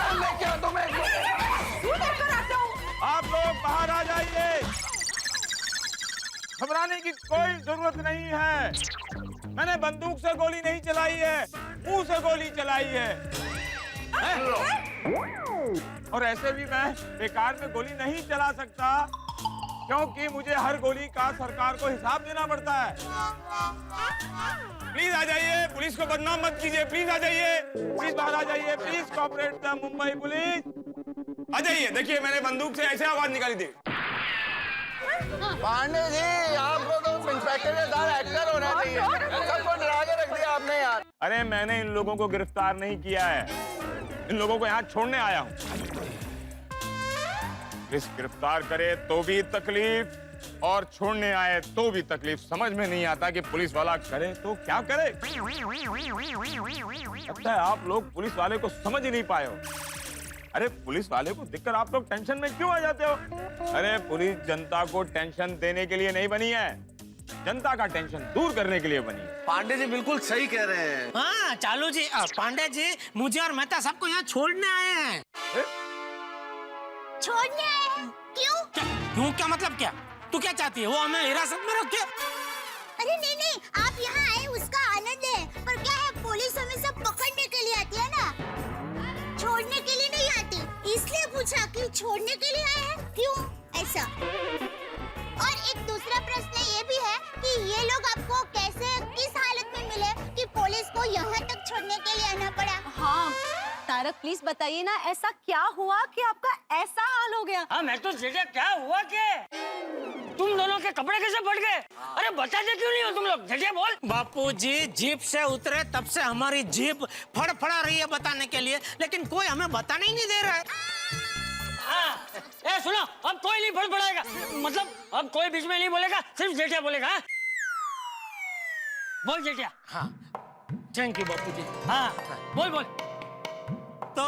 आप लोग बाहर आ जाइए। घबराने की कोई जरूरत नहीं है। मैंने बंदूक से गोली नहीं चलाई है, मुंह से गोली चलाई है। और ऐसे भी मैं बेकार में गोली नहीं चला सकता, क्योंकि मुझे हर गोली का सरकार को हिसाब देना पड़ता है। प्लीज आ जाइए, पुलिस को बदनाम मत कीजिए। प्लीज आ जाइए, प्लीज बाहर आ जाइए। Please cooperate the Mumbai police. आ जाइए। देखिए, मैंने बंदूक से ऐसे आवाज निकाली थी। पांडे जी, आपको तो इंस्पेक्टर के साथ एक्टर होना चाहिए। सबको डरा के रख दिया आपने यार। अरे मैंने इन लोगों को गिरफ्तार नहीं किया है, इन लोगों को यहाँ छोड़ने आया हूँ। पुलिस गिरफ्तार करे तो भी तकलीफ और छोड़ने आए तो भी तकलीफ। समझ में नहीं आता कि पुलिस वाला करे तो क्या करे। लगता है आप लोग पुलिस वाले को समझ ही नहीं पाए हो। अरे पुलिस वाले को देखकर आप लोग टेंशन में क्यों आ जाते हो? अरे पुलिस जनता को टेंशन देने के लिए नहीं बनी है, जनता का टेंशन दूर करने के लिए बनी है। पांडे जी बिल्कुल सही कह रहे हैं। हाँ चालू जी, पांडे जी मुझे और मेहता सबको यहाँ छोड़ने आए हैं। छोड़ने आए हैं? क्यों? क्यों क्या मतलब क्या? तू क्या चाहती है, वो हमें हिरासत में रखे? अरे नहीं नहीं, आप यहाँ आए उसका आनंद है, पर क्या है पुलिस हमें सब पकड़ने के लिए आती है ना, छोड़ने के लिए नहीं आती। इसलिए पूछा कि छोड़ने के लिए आए हैं, क्यों ऐसा? और एक दूसरा प्रश्न ये भी है कि ये लोग आपको कैसे, किस हालत में मिले कि पुलिस को यहाँ तक छोड़ने के लिए आना पड़ा? हाँ तारक प्लीज बताइए ना, ऐसा क्या हुआ कि आपका ऐसा हाल हो गया? हाँ मैं तो जेठा, क्या हुआ क्या? तुम दोनों के कपड़े कैसे फट गए? अरे बताते क्यों नहीं हो तुम लोग? जेठा बोल। बापूजी जीप से उतरे तब से हमारी जीप फड़फड़ा रही है बताने के लिए, लेकिन कोई हमें बताने ही नहीं दे रहा है। हाँ, सुनो, अब कोई नहीं फड़फड़ाएगा, मतलब अब कोई बीच में नहीं बोलेगा, सिर्फ जेठा बोलेगा। हाँ? बोल जेठा। हाँ थैंक यू बापूजी। हाँ बोल बोल। तो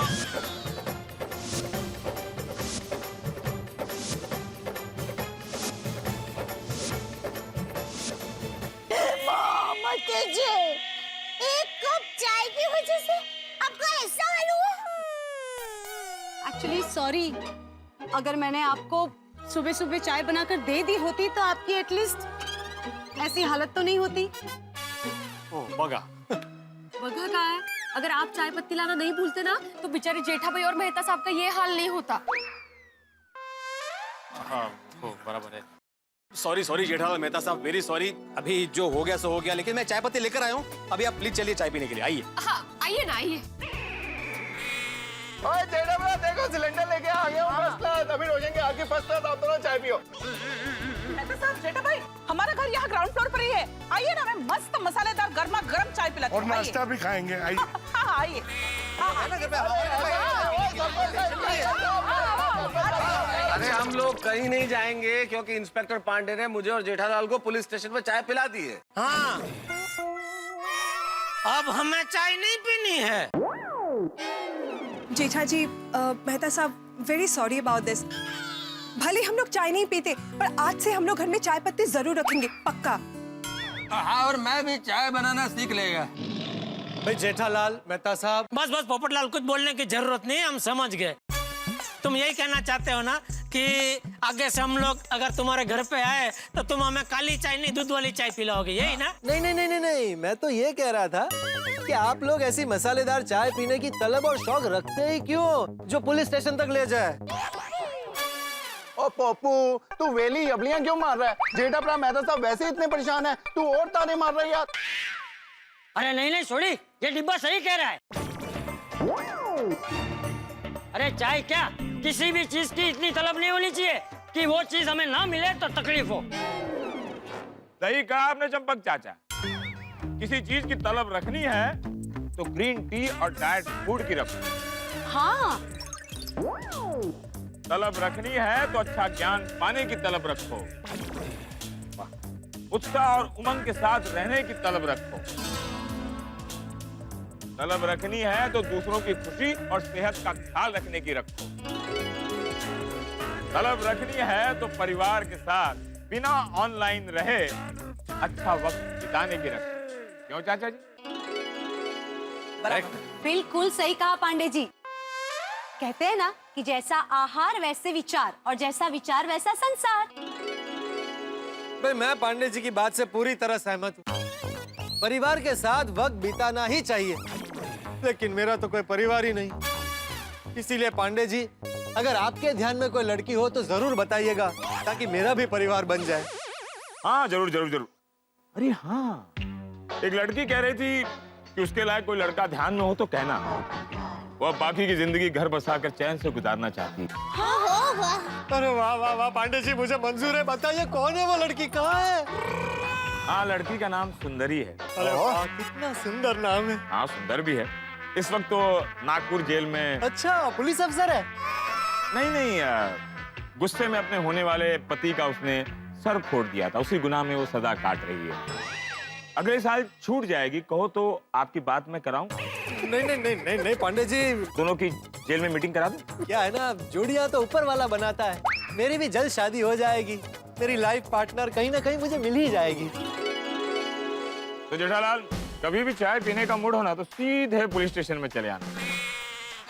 एक कप चाय की वजह से आपका ऐसा हाल हुआ? एक्चुअली सॉरी, अगर मैंने आपको सुबह सुबह चाय बनाकर दे दी होती तो आपकी एटलीस्ट ऐसी हालत तो नहीं होती। बगा बगा कहाँ है? अगर आप चाय पत्ती लाना नहीं भूलते ना तो बेचारे जेठा भाई और मेहता साहब का ये हाल नहीं होता। हाँ बराबर है। सॉरी सॉरी जेठालाल मेहता साहब, वेरी सॉरी। अभी जो हो गया सो हो गया, लेकिन मैं चाय पत्ती लेकर आया हूँ। अभी आप प्लीज चलिए चाय पीने के लिए, आइए। हाँ आइए ना, आइए। ओए जेठा भैया देखो, सिलेंडर लेके आ गया हूँ फर्स्ट क्लास। अभी रोशन के आके फर्स्ट क्लास, आप दोनों चाय पियो। मेहता साहब, जेठा भाई, हमारा घर यहाँ ग्राउंड फ्लोर पर ही है। आइए ना, मैं मस्त मसालेदार गर्मा गर्म चाय पिलाती हूँ। और नाश्ता भी खाएंगे, आइए। हाँ आइए। अरे हम लोग कहीं नहीं जाएंगे, क्योंकि इंस्पेक्टर पांडे ने मुझे और जेठालाल को पुलिस स्टेशन पर चाय पिला दी है। हाँ अब हमें चाय नहीं पीनी है। जेठा जी, मेहता साहब, वेरी सॉरी अबाउट दिस। भले हम लोग चाय नहीं पीते, पर आज से हम लोग घर में चाय पत्ती जरूर रखेंगे, पक्का। हाँ, और मैं भी चाय बनाना सीख लेगा। भाई जेठालाल मेहता साहब, बस बस पोपटलाल, कुछ बोलने की जरूरत नहीं है, हम समझ गए। तुम यही कहना चाहते हो ना कि आगे से हम लोग अगर तुम्हारे घर पे आए तो तुम हमें काली चाय नहीं दूध वाली चाय पिलाओगे, यही ना? नहीं नहीं नहीं नहीं नहीं, मैं तो ये कह रहा था कि आप लोग ऐसी मसालेदार चाय पीने की तलब और शौक रखते ही क्यों जो पुलिस स्टेशन तक ले जाए। ओ पप्पू, तू वेली अबलियां क्यों मार रहा है? जेठा भरा मेहता साहब वैसे इतने परेशान है, तू और ताने मार रहा है यार। अरे नहीं नहीं छोड़ी, ये डिब्बा सही कह रहा है। अरे चाय क्या, किसी भी चीज की इतनी तलब नहीं होनी चाहिए कि वो चीज हमें ना मिले तो तकलीफ हो। सही कहा आपने चंपक चाचा। किसी चीज की तलब रखनी है तो ग्रीन टी और डाइट फूड की रखो। हाँ तलब रखनी है तो अच्छा ज्ञान पाने की तलब रखो। उत्साह और उमंग के साथ रहने की तलब रखो। तलब रखनी है तो दूसरों की खुशी और सेहत का ख्याल रखने की रखो। तलब रखनी है तो परिवार के साथ बिना ऑनलाइन रहे अच्छा वक्त बिताने की रखो। क्यों चाचा जी? बिल्कुल सही कहा पांडे जी। कहते हैं ना कि जैसा आहार वैसे विचार, और जैसा विचार वैसा संसार। भाई मैं पांडे जी की बात से पूरी तरह सहमत हूँ। परिवार के साथ वक्त बिताना ही चाहिए, लेकिन मेरा तो कोई परिवार ही नहीं। इसीलिए पांडे जी, अगर आपके ध्यान में कोई लड़की हो तो जरूर बताइएगा, ताकि मेरा भी परिवार बन जाए। हाँ जरूर जरूर जरूर। अरे हाँ, एक लड़की कह रही थी कि उसके लायक कोई लड़का ध्यान में हो तो कहना। वो अब बाकी की जिंदगी घर बसाकर चैन से गुजारना चाहती है। अरे वाह वाह वाह पांडे जी, मुझे मंजूर है। बताइए कौन है वो लड़की, कहाँ है? हाँ, लड़की का नाम सुंदरी है। अरे वाह, कितना सुंदर नाम है। हाँ, सुंदर भी है। इस वक्त तो नागपुर जेल में। अच्छा, पुलिस अफसर है? नहीं नहीं, गुस्से में अपने होने वाले पति का उसने सर फोड़ दिया था, उसी गुनाह में वो सजा काट रही है। अगले साल छूट जाएगी, कहो तो आपकी बात मैं कराऊं? नहीं नहीं नहीं नहीं नहीं पांडे जी, दोनों की जेल में मीटिंग करा दूं? क्या है ना, जोड़ियां तो ऊपर वाला बनाता है। मेरी भी जल्द शादी हो जाएगी, मेरी लाइफ पार्टनर कहीं ना कहीं मुझे मिल ही जाएगी। तो जेठालाल, कभी भी चाय पीने का मूड हो ना तो सीधे पुलिस स्टेशन में चले आना।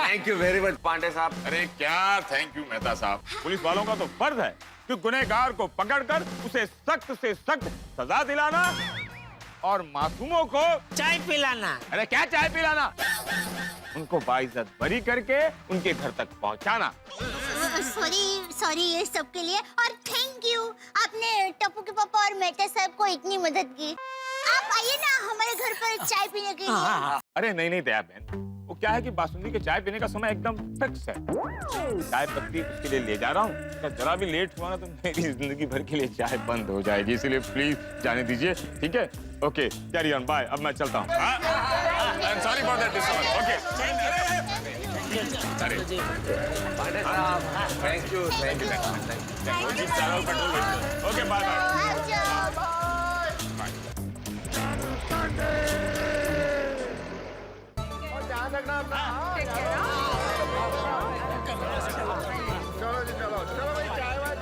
Thank you very much Pandey साहब। अरे क्या थैंक यू मेहता साहब, पुलिस वालों का तो फर्ज है कि गुनहगार को पकड़कर उसे सख्त से सख्त सजा दिलाना और मासूमों को चाय पिलाना। अरे क्या चाय पिलाना, उनको बाइज्जत बरी करके उनके घर तक पहुंचाना। सॉरी ये सब के लिए, और थैंक यू, आपने टप्पू के पापा और मेहता साहब को इतनी मदद की। आप आइए ना हमारे घर पर चाय पीने के लिए। अरे नहीं नहीं दया बहन, वो क्या है कि बासुंदी के चाय पीने का समय एकदम फिक्स है। चाय पत्ती उसके लिए ले जा रहा हूँ, अगर जरा भी लेट हुआ ना तो मेरी जिंदगी भर के लिए चाय बंद हो जाएगी, इसलिए प्लीज जाने दीजिए, ठीक है? Okay, carry on, bye. अब मैं चलता हूँ। Sorry for that disturbance. Okay, Pandey साहब, thank you thank you thank you. Okay, bye bye. ध्यान रखना अपना। चलो जी, चलो चलो भाई, चाय वाय।